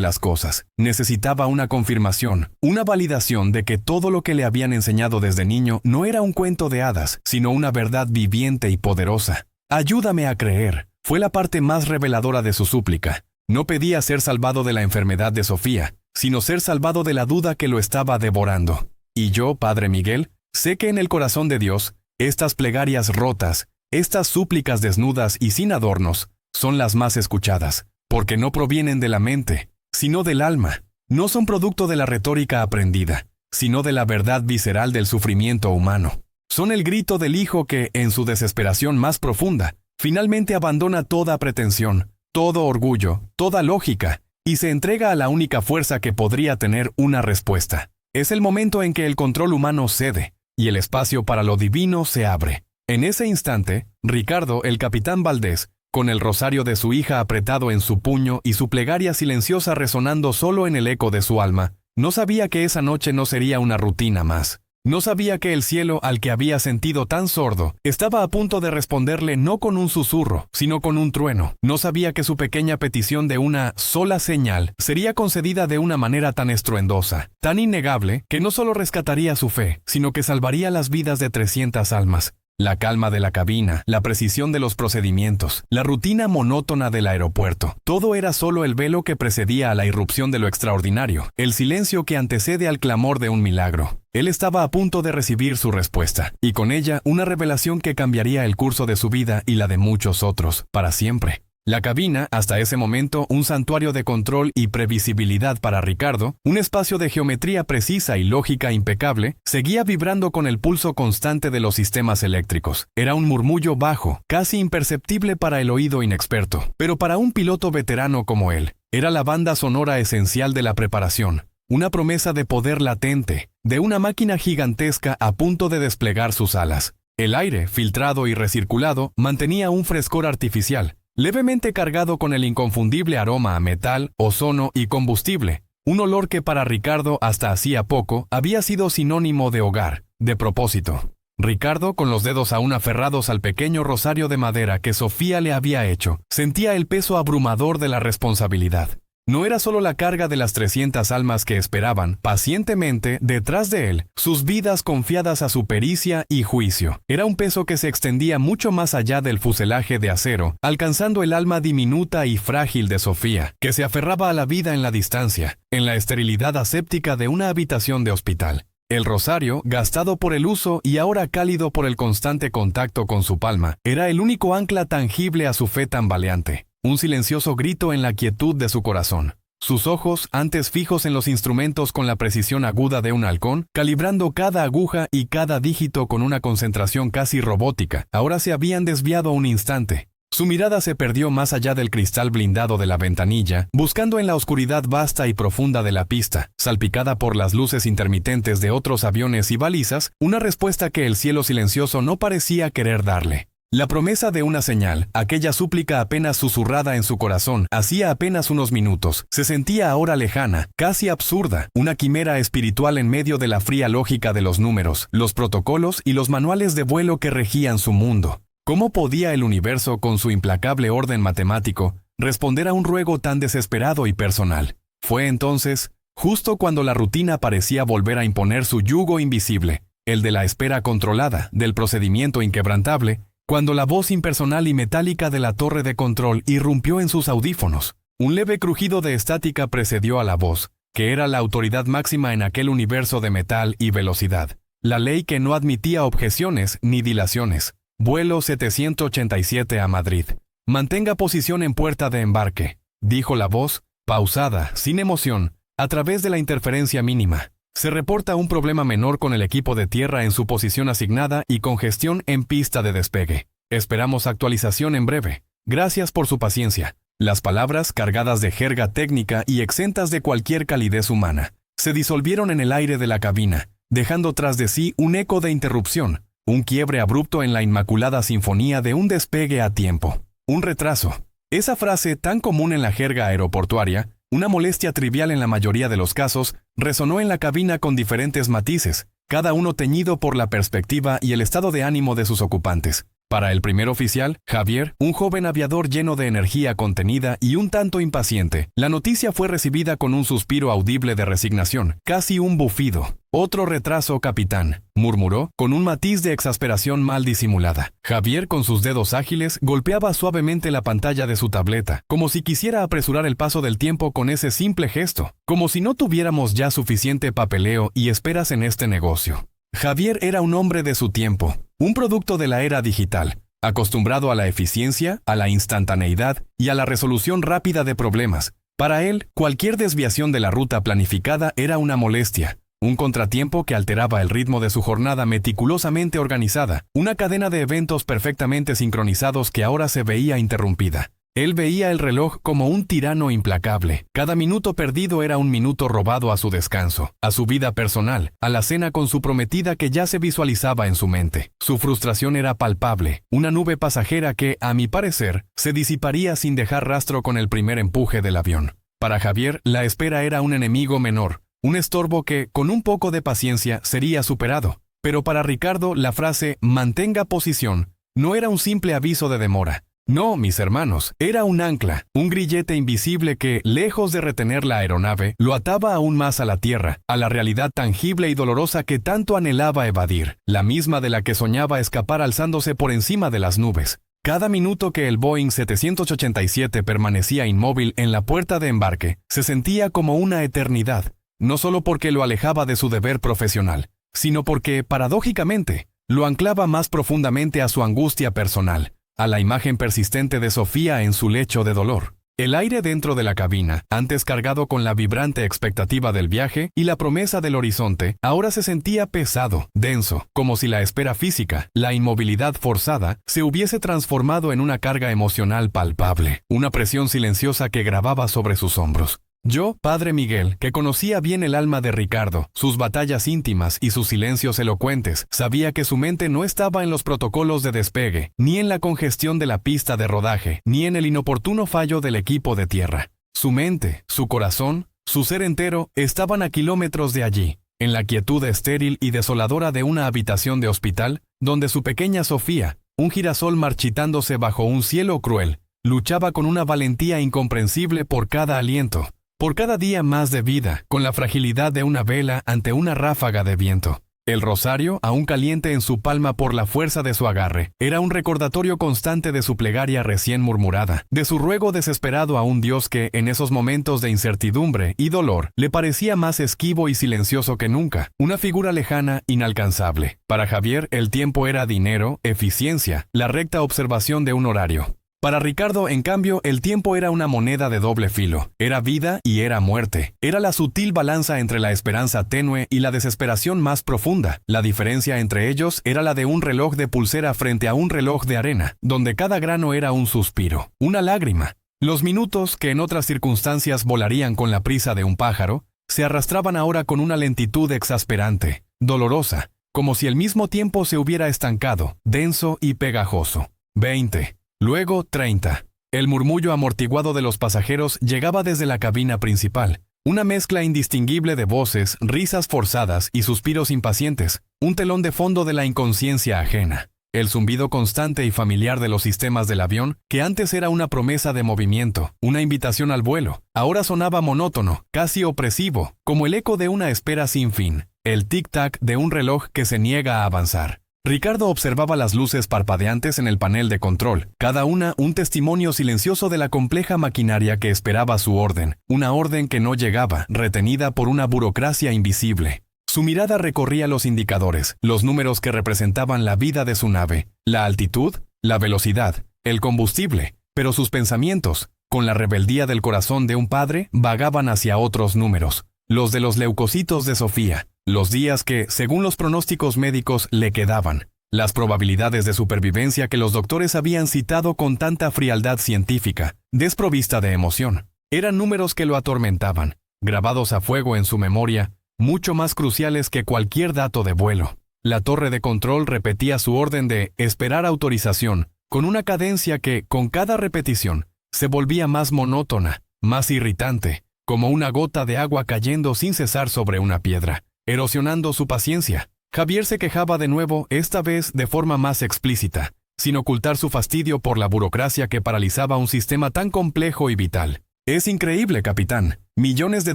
las cosas. Necesitaba una confirmación, una validación de que todo lo que le habían enseñado desde niño no era un cuento de hadas, sino una verdad viviente y poderosa. Ayúdame a creer, fue la parte más reveladora de su súplica. No pedía ser salvado de la enfermedad de Sofía, sino ser salvado de la duda que lo estaba devorando. Y yo, Padre Miguel, sé que en el corazón de Dios, estas plegarias rotas, estas súplicas desnudas y sin adornos, son las más escuchadas, porque no provienen de la mente, sino del alma. No son producto de la retórica aprendida, sino de la verdad visceral del sufrimiento humano. Son el grito del hijo que, en su desesperación más profunda, finalmente abandona toda pretensión, todo orgullo, toda lógica, y se entrega a la única fuerza que podría tener una respuesta. Es el momento en que el control humano cede, y el espacio para lo divino se abre. En ese instante, Ricardo, el capitán Valdés, con el rosario de su hija apretado en su puño y su plegaria silenciosa resonando solo en el eco de su alma, no sabía que esa noche no sería una rutina más. No sabía que el cielo, al que había sentido tan sordo, estaba a punto de responderle no con un susurro, sino con un trueno. No sabía que su pequeña petición de una sola señal sería concedida de una manera tan estruendosa, tan innegable, que no solo rescataría su fe, sino que salvaría las vidas de 300 almas. La calma de la cabina, la precisión de los procedimientos, la rutina monótona del aeropuerto. Todo era solo el velo que precedía a la irrupción de lo extraordinario, el silencio que antecede al clamor de un milagro. Él estaba a punto de recibir su respuesta, y con ella una revelación que cambiaría el curso de su vida y la de muchos otros, para siempre. La cabina, hasta ese momento un santuario de control y previsibilidad para Ricardo, un espacio de geometría precisa y lógica impecable, seguía vibrando con el pulso constante de los sistemas eléctricos. Era un murmullo bajo, casi imperceptible para el oído inexperto, pero para un piloto veterano como él, era la banda sonora esencial de la preparación, una promesa de poder latente, de una máquina gigantesca a punto de desplegar sus alas. El aire, filtrado y recirculado, mantenía un frescor artificial, levemente cargado con el inconfundible aroma a metal, ozono y combustible, un olor que para Ricardo hasta hacía poco había sido sinónimo de hogar, de propósito. Ricardo, con los dedos aún aferrados al pequeño rosario de madera que Sofía le había hecho, sentía el peso abrumador de la responsabilidad. No era solo la carga de las 300 almas que esperaban, pacientemente, detrás de él, sus vidas confiadas a su pericia y juicio. Era un peso que se extendía mucho más allá del fuselaje de acero, alcanzando el alma diminuta y frágil de Sofía, que se aferraba a la vida en la distancia, en la esterilidad aséptica de una habitación de hospital. El rosario, gastado por el uso y ahora cálido por el constante contacto con su palma, era el único ancla tangible a su fe tambaleante. Un silencioso grito en la quietud de su corazón. Sus ojos, antes fijos en los instrumentos con la precisión aguda de un halcón, calibrando cada aguja y cada dígito con una concentración casi robótica, ahora se habían desviado un instante. Su mirada se perdió más allá del cristal blindado de la ventanilla, buscando en la oscuridad vasta y profunda de la pista, salpicada por las luces intermitentes de otros aviones y balizas, una respuesta que el cielo silencioso no parecía querer darle. La promesa de una señal, aquella súplica apenas susurrada en su corazón, hacía apenas unos minutos, se sentía ahora lejana, casi absurda, una quimera espiritual en medio de la fría lógica de los números, los protocolos y los manuales de vuelo que regían su mundo. ¿Cómo podía el universo, con su implacable orden matemático, responder a un ruego tan desesperado y personal? Fue entonces, justo cuando la rutina parecía volver a imponer su yugo invisible, el de la espera controlada, del procedimiento inquebrantable, cuando la voz impersonal y metálica de la torre de control irrumpió en sus audífonos. Un leve crujido de estática precedió a la voz, que era la autoridad máxima en aquel universo de metal y velocidad. La ley que no admitía objeciones ni dilaciones. Vuelo 787 a Madrid. Mantenga posición en puerta de embarque, dijo la voz, pausada, sin emoción, a través de la interferencia mínima. Se reporta un problema menor con el equipo de tierra en su posición asignada y congestión en pista de despegue. Esperamos actualización en breve. Gracias por su paciencia. Las palabras, cargadas de jerga técnica y exentas de cualquier calidez humana, se disolvieron en el aire de la cabina, dejando tras de sí un eco de interrupción, un quiebre abrupto en la inmaculada sinfonía de un despegue a tiempo. Un retraso. Esa frase tan común en la jerga aeroportuaria, una molestia trivial en la mayoría de los casos, resonó en la cabina con diferentes matices, cada uno teñido por la perspectiva y el estado de ánimo de sus ocupantes. Para el primer oficial, Javier, un joven aviador lleno de energía contenida y un tanto impaciente, la noticia fue recibida con un suspiro audible de resignación, casi un bufido. «Otro retraso, capitán», murmuró, con un matiz de exasperación mal disimulada. Javier, con sus dedos ágiles, golpeaba suavemente la pantalla de su tableta, como si quisiera apresurar el paso del tiempo con ese simple gesto, como si no tuviéramos ya suficiente papeleo y esperas en este negocio. Javier era un hombre de su tiempo, un producto de la era digital, acostumbrado a la eficiencia, a la instantaneidad y a la resolución rápida de problemas. Para él, cualquier desviación de la ruta planificada era una molestia, un contratiempo que alteraba el ritmo de su jornada meticulosamente organizada, una cadena de eventos perfectamente sincronizados que ahora se veía interrumpida. Él veía el reloj como un tirano implacable. Cada minuto perdido era un minuto robado a su descanso, a su vida personal, a la cena con su prometida que ya se visualizaba en su mente. Su frustración era palpable, una nube pasajera que, a mi parecer, se disiparía sin dejar rastro con el primer empuje del avión. Para Javier, la espera era un enemigo menor, un estorbo que, con un poco de paciencia, sería superado. Pero para Ricardo, la frase «mantenga posición» no era un simple aviso de demora. No, mis hermanos, era un ancla, un grillete invisible que, lejos de retener la aeronave, lo ataba aún más a la tierra, a la realidad tangible y dolorosa que tanto anhelaba evadir, la misma de la que soñaba escapar alzándose por encima de las nubes. Cada minuto que el Boeing 787 permanecía inmóvil en la puerta de embarque, se sentía como una eternidad, no solo porque lo alejaba de su deber profesional, sino porque, paradójicamente, lo anclaba más profundamente a su angustia personal, a la imagen persistente de Sofía en su lecho de dolor. El aire dentro de la cabina, antes cargado con la vibrante expectativa del viaje y la promesa del horizonte, ahora se sentía pesado, denso, como si la espera física, la inmovilidad forzada, se hubiese transformado en una carga emocional palpable, una presión silenciosa que gravaba sobre sus hombros. Yo, Padre Miguel, que conocía bien el alma de Ricardo, sus batallas íntimas y sus silencios elocuentes, sabía que su mente no estaba en los protocolos de despegue, ni en la congestión de la pista de rodaje, ni en el inoportuno fallo del equipo de tierra. Su mente, su corazón, su ser entero estaban a kilómetros de allí, en la quietud estéril y desoladora de una habitación de hospital, donde su pequeña Sofía, un girasol marchitándose bajo un cielo cruel, luchaba con una valentía incomprensible por cada aliento. Por cada día más de vida, con la fragilidad de una vela ante una ráfaga de viento. El rosario, aún caliente en su palma por la fuerza de su agarre, era un recordatorio constante de su plegaria recién murmurada, de su ruego desesperado a un Dios que, en esos momentos de incertidumbre y dolor, le parecía más esquivo y silencioso que nunca, una figura lejana, inalcanzable. Para Javier, el tiempo era dinero, eficiencia, la recta observación de un horario. Para Ricardo, en cambio, el tiempo era una moneda de doble filo. Era vida y era muerte. Era la sutil balanza entre la esperanza tenue y la desesperación más profunda. La diferencia entre ellos era la de un reloj de pulsera frente a un reloj de arena, donde cada grano era un suspiro, una lágrima. Los minutos, que en otras circunstancias volarían con la prisa de un pájaro, se arrastraban ahora con una lentitud exasperante, dolorosa, como si el mismo tiempo se hubiera estancado, denso y pegajoso. 20. Luego 30. El murmullo amortiguado de los pasajeros llegaba desde la cabina principal, una mezcla indistinguible de voces, risas forzadas y suspiros impacientes, un telón de fondo de la inconsciencia ajena. El zumbido constante y familiar de los sistemas del avión, que antes era una promesa de movimiento, una invitación al vuelo, ahora sonaba monótono, casi opresivo, como el eco de una espera sin fin, el tic-tac de un reloj que se niega a avanzar. Ricardo observaba las luces parpadeantes en el panel de control, cada una un testimonio silencioso de la compleja maquinaria que esperaba su orden, una orden que no llegaba, retenida por una burocracia invisible. Su mirada recorría los indicadores, los números que representaban la vida de su nave, la altitud, la velocidad, el combustible, pero sus pensamientos, con la rebeldía del corazón de un padre, vagaban hacia otros números, los de los leucocitos de Sofía. Los días que, según los pronósticos médicos, le quedaban. Las probabilidades de supervivencia que los doctores habían citado con tanta frialdad científica, desprovista de emoción. Eran números que lo atormentaban, grabados a fuego en su memoria, mucho más cruciales que cualquier dato de vuelo. La torre de control repetía su orden de esperar autorización, con una cadencia que, con cada repetición, se volvía más monótona, más irritante, como una gota de agua cayendo sin cesar sobre una piedra, erosionando su paciencia. Javier se quejaba de nuevo, esta vez de forma más explícita, sin ocultar su fastidio por la burocracia que paralizaba un sistema tan complejo y vital. Es increíble, capitán. Millones de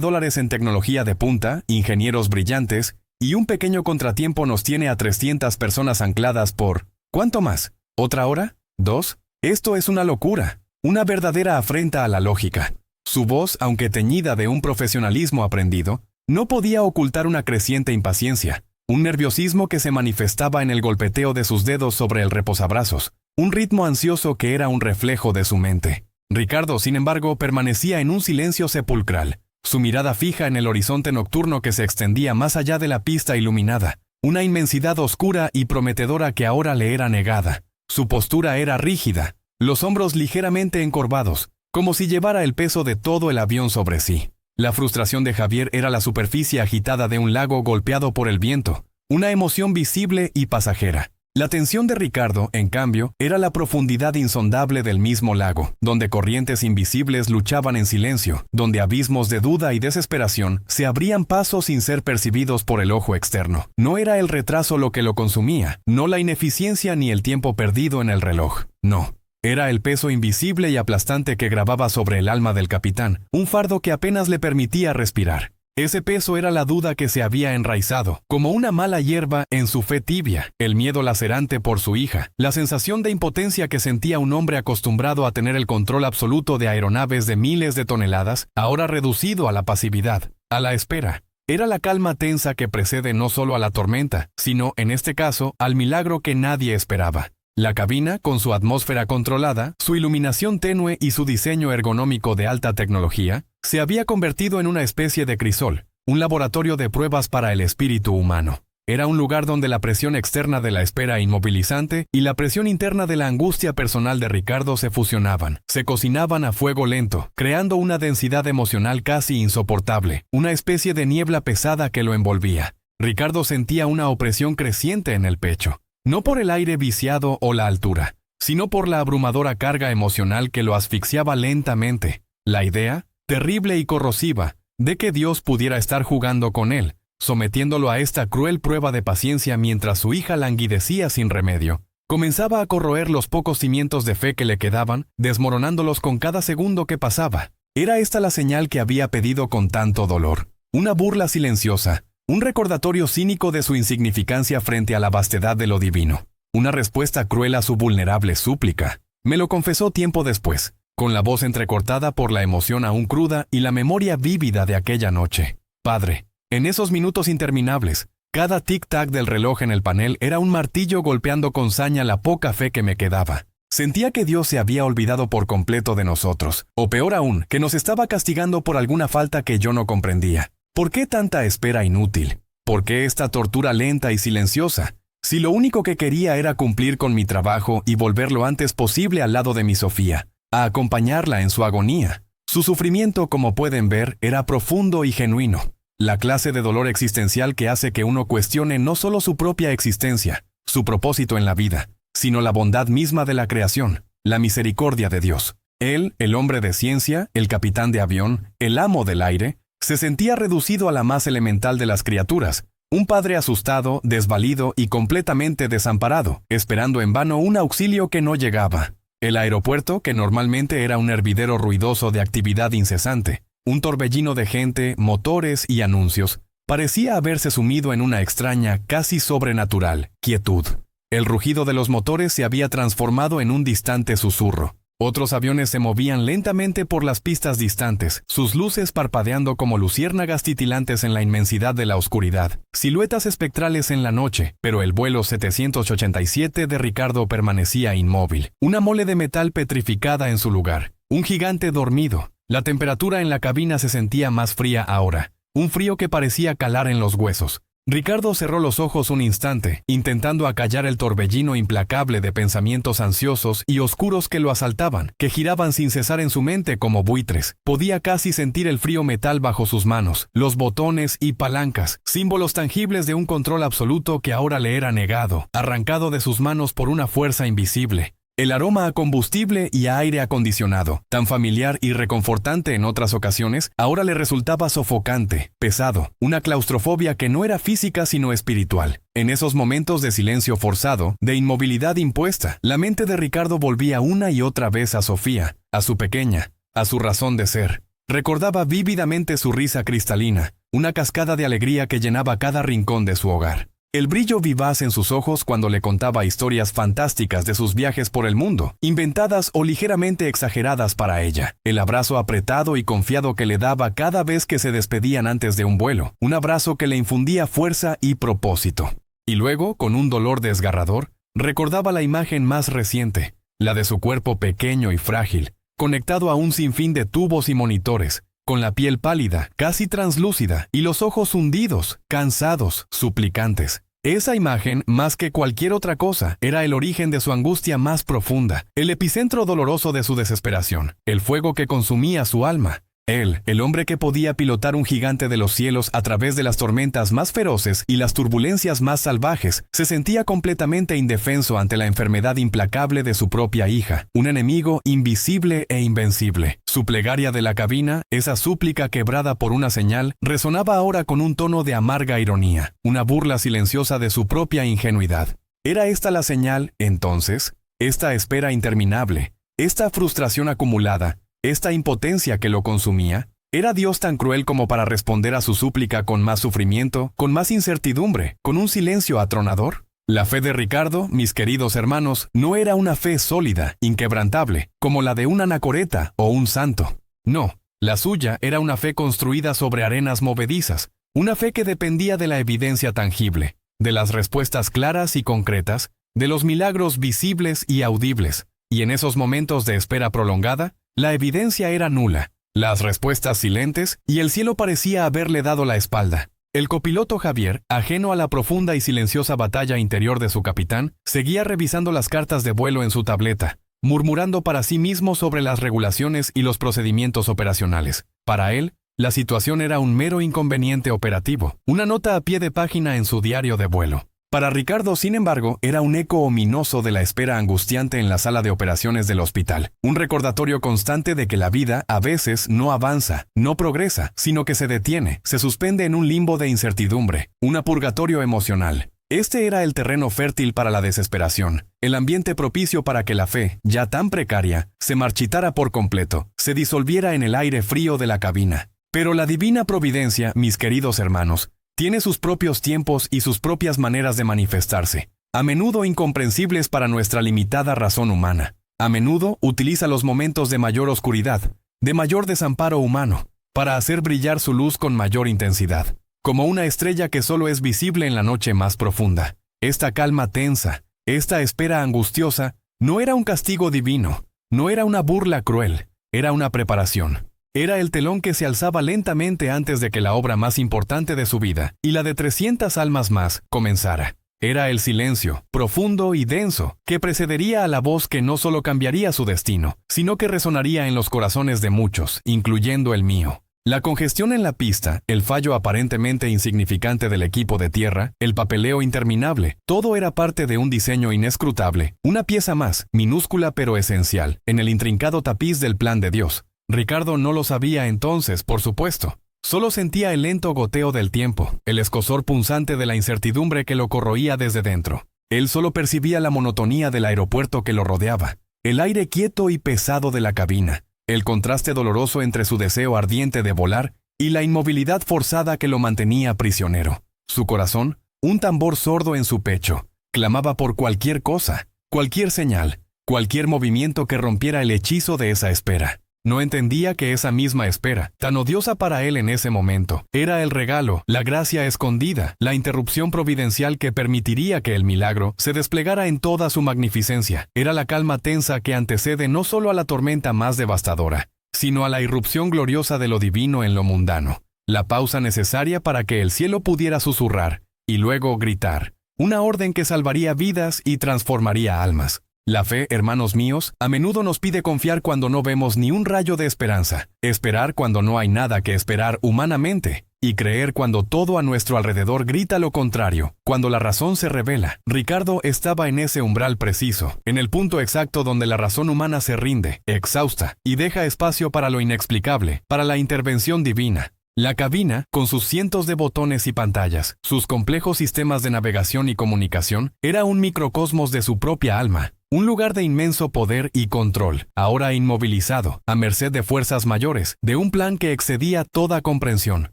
dólares en tecnología de punta, ingenieros brillantes, y un pequeño contratiempo nos tiene a 300 personas ancladas por... ¿Cuánto más? ¿Otra hora? ¿2? Esto es una locura, una verdadera afrenta a la lógica. Su voz, aunque teñida de un profesionalismo aprendido, no podía ocultar una creciente impaciencia, un nerviosismo que se manifestaba en el golpeteo de sus dedos sobre el reposabrazos, un ritmo ansioso que era un reflejo de su mente. Ricardo, sin embargo, permanecía en un silencio sepulcral, su mirada fija en el horizonte nocturno que se extendía más allá de la pista iluminada, una inmensidad oscura y prometedora que ahora le era negada. Su postura era rígida, los hombros ligeramente encorvados, como si llevara el peso de todo el avión sobre sí. La frustración de Javier era la superficie agitada de un lago golpeado por el viento, una emoción visible y pasajera. La tensión de Ricardo, en cambio, era la profundidad insondable del mismo lago, donde corrientes invisibles luchaban en silencio, donde abismos de duda y desesperación se abrían paso sin ser percibidos por el ojo externo. No era el retraso lo que lo consumía, no la ineficiencia ni el tiempo perdido en el reloj, no. Era el peso invisible y aplastante que gravaba sobre el alma del capitán, un fardo que apenas le permitía respirar. Ese peso era la duda que se había enraizado, como una mala hierba en su fe tibia, el miedo lacerante por su hija, la sensación de impotencia que sentía un hombre acostumbrado a tener el control absoluto de aeronaves de miles de toneladas, ahora reducido a la pasividad, a la espera. Era la calma tensa que precede no solo a la tormenta, sino, en este caso, al milagro que nadie esperaba. La cabina, con su atmósfera controlada, su iluminación tenue y su diseño ergonómico de alta tecnología, se había convertido en una especie de crisol, un laboratorio de pruebas para el espíritu humano. Era un lugar donde la presión externa de la espera inmovilizante y la presión interna de la angustia personal de Ricardo se fusionaban, se cocinaban a fuego lento, creando una densidad emocional casi insoportable, una especie de niebla pesada que lo envolvía. Ricardo sentía una opresión creciente en el pecho. No por el aire viciado o la altura, sino por la abrumadora carga emocional que lo asfixiaba lentamente. La idea, terrible y corrosiva, de que Dios pudiera estar jugando con él, sometiéndolo a esta cruel prueba de paciencia mientras su hija languidecía sin remedio, comenzaba a corroer los pocos cimientos de fe que le quedaban, desmoronándolos con cada segundo que pasaba. Era esta la señal que había pedido con tanto dolor. Una burla silenciosa. Un recordatorio cínico de su insignificancia frente a la vastedad de lo divino. Una respuesta cruel a su vulnerable súplica. Me lo confesó tiempo después, con la voz entrecortada por la emoción aún cruda y la memoria vívida de aquella noche. Padre, en esos minutos interminables, cada tic-tac del reloj en el panel era un martillo golpeando con saña la poca fe que me quedaba. Sentía que Dios se había olvidado por completo de nosotros, o peor aún, que nos estaba castigando por alguna falta que yo no comprendía. ¿Por qué tanta espera inútil? ¿Por qué esta tortura lenta y silenciosa? Si lo único que quería era cumplir con mi trabajo y volver lo antes posible al lado de mi Sofía, a acompañarla en su agonía. Su sufrimiento, como pueden ver, era profundo y genuino. La clase de dolor existencial que hace que uno cuestione no solo su propia existencia, su propósito en la vida, sino la bondad misma de la creación, la misericordia de Dios. Él, el hombre de ciencia, el capitán de avión, el amo del aire, se sentía reducido a la más elemental de las criaturas, un padre asustado, desvalido y completamente desamparado, esperando en vano un auxilio que no llegaba. El aeropuerto, que normalmente era un hervidero ruidoso de actividad incesante, un torbellino de gente, motores y anuncios, parecía haberse sumido en una extraña, casi sobrenatural, quietud. El rugido de los motores se había transformado en un distante susurro. Otros aviones se movían lentamente por las pistas distantes, sus luces parpadeando como luciérnagas titilantes en la inmensidad de la oscuridad, siluetas espectrales en la noche, pero el vuelo 787 de Ricardo permanecía inmóvil, una mole de metal petrificada en su lugar, un gigante dormido. La temperatura en la cabina se sentía más fría ahora, un frío que parecía calar en los huesos. Ricardo cerró los ojos un instante, intentando acallar el torbellino implacable de pensamientos ansiosos y oscuros que lo asaltaban, que giraban sin cesar en su mente como buitres. Podía casi sentir el frío metal bajo sus manos, los botones y palancas, símbolos tangibles de un control absoluto que ahora le era negado, arrancado de sus manos por una fuerza invisible. El aroma a combustible y a aire acondicionado, tan familiar y reconfortante en otras ocasiones, ahora le resultaba sofocante, pesado, una claustrofobia que no era física sino espiritual. En esos momentos de silencio forzado, de inmovilidad impuesta, la mente de Ricardo volvía una y otra vez a Sofía, a su pequeña, a su razón de ser. Recordaba vívidamente su risa cristalina, una cascada de alegría que llenaba cada rincón de su hogar. El brillo vivaz en sus ojos cuando le contaba historias fantásticas de sus viajes por el mundo, inventadas o ligeramente exageradas para ella. El abrazo apretado y confiado que le daba cada vez que se despedían antes de un vuelo, un abrazo que le infundía fuerza y propósito. Y luego, con un dolor desgarrador, recordaba la imagen más reciente, la de su cuerpo pequeño y frágil, conectado a un sinfín de tubos y monitores, con la piel pálida, casi translúcida, y los ojos hundidos, cansados, suplicantes. Esa imagen, más que cualquier otra cosa, era el origen de su angustia más profunda, el epicentro doloroso de su desesperación, el fuego que consumía su alma. Él, el hombre que podía pilotar un gigante de los cielos a través de las tormentas más feroces y las turbulencias más salvajes, se sentía completamente indefenso ante la enfermedad implacable de su propia hija, un enemigo invisible e invencible. Su plegaria de la cabina, esa súplica quebrada por una señal, resonaba ahora con un tono de amarga ironía, una burla silenciosa de su propia ingenuidad. ¿Era esta la señal, entonces? Esta espera interminable, esta frustración acumulada, esta impotencia que lo consumía. ¿Era Dios tan cruel como para responder a su súplica con más sufrimiento, con más incertidumbre, con un silencio atronador? La fe de Ricardo, mis queridos hermanos, no era una fe sólida, inquebrantable, como la de un anacoreta o un santo. No, la suya era una fe construida sobre arenas movedizas, una fe que dependía de la evidencia tangible, de las respuestas claras y concretas, de los milagros visibles y audibles. Y en esos momentos de espera prolongada, la evidencia era nula, las respuestas silentes, y el cielo parecía haberle dado la espalda. El copiloto Javier, ajeno a la profunda y silenciosa batalla interior de su capitán, seguía revisando las cartas de vuelo en su tableta, murmurando para sí mismo sobre las regulaciones y los procedimientos operacionales. Para él, la situación era un mero inconveniente operativo, una nota a pie de página en su diario de vuelo. Para Ricardo, sin embargo, era un eco ominoso de la espera angustiante en la sala de operaciones del hospital, un recordatorio constante de que la vida a veces no avanza, no progresa, sino que se detiene, se suspende en un limbo de incertidumbre, un purgatorio emocional. Este era el terreno fértil para la desesperación, el ambiente propicio para que la fe, ya tan precaria, se marchitara por completo, se disolviera en el aire frío de la cabina. Pero la divina providencia, mis queridos hermanos, tiene sus propios tiempos y sus propias maneras de manifestarse, a menudo incomprensibles para nuestra limitada razón humana. A menudo utiliza los momentos de mayor oscuridad, de mayor desamparo humano, para hacer brillar su luz con mayor intensidad, como una estrella que solo es visible en la noche más profunda. Esta calma tensa, esta espera angustiosa, no era un castigo divino, no era una burla cruel, era una preparación. Era el telón que se alzaba lentamente antes de que la obra más importante de su vida, y la de 300 almas más, comenzara. Era el silencio, profundo y denso, que precedería a la voz que no solo cambiaría su destino, sino que resonaría en los corazones de muchos, incluyendo el mío. La congestión en la pista, el fallo aparentemente insignificante del equipo de tierra, el papeleo interminable, todo era parte de un diseño inescrutable, una pieza más, minúscula pero esencial, en el intrincado tapiz del plan de Dios. Ricardo no lo sabía entonces, por supuesto. Solo sentía el lento goteo del tiempo, el escozor punzante de la incertidumbre que lo corroía desde dentro. Él solo percibía la monotonía del aeropuerto que lo rodeaba, el aire quieto y pesado de la cabina, el contraste doloroso entre su deseo ardiente de volar y la inmovilidad forzada que lo mantenía prisionero. Su corazón, un tambor sordo en su pecho, clamaba por cualquier cosa, cualquier señal, cualquier movimiento que rompiera el hechizo de esa espera. No entendía que esa misma espera, tan odiosa para él en ese momento, era el regalo, la gracia escondida, la interrupción providencial que permitiría que el milagro se desplegara en toda su magnificencia. Era la calma tensa que antecede no solo a la tormenta más devastadora, sino a la irrupción gloriosa de lo divino en lo mundano. La pausa necesaria para que el cielo pudiera susurrar, y luego gritar. Una orden que salvaría vidas y transformaría almas. La fe, hermanos míos, a menudo nos pide confiar cuando no vemos ni un rayo de esperanza, esperar cuando no hay nada que esperar humanamente, y creer cuando todo a nuestro alrededor grita lo contrario, cuando la razón se revela. Ricardo estaba en ese umbral preciso, en el punto exacto donde la razón humana se rinde, exhausta, y deja espacio para lo inexplicable, para la intervención divina. La cabina, con sus cientos de botones y pantallas, sus complejos sistemas de navegación y comunicación, era un microcosmos de su propia alma. Un lugar de inmenso poder y control, ahora inmovilizado, a merced de fuerzas mayores, de un plan que excedía toda comprensión.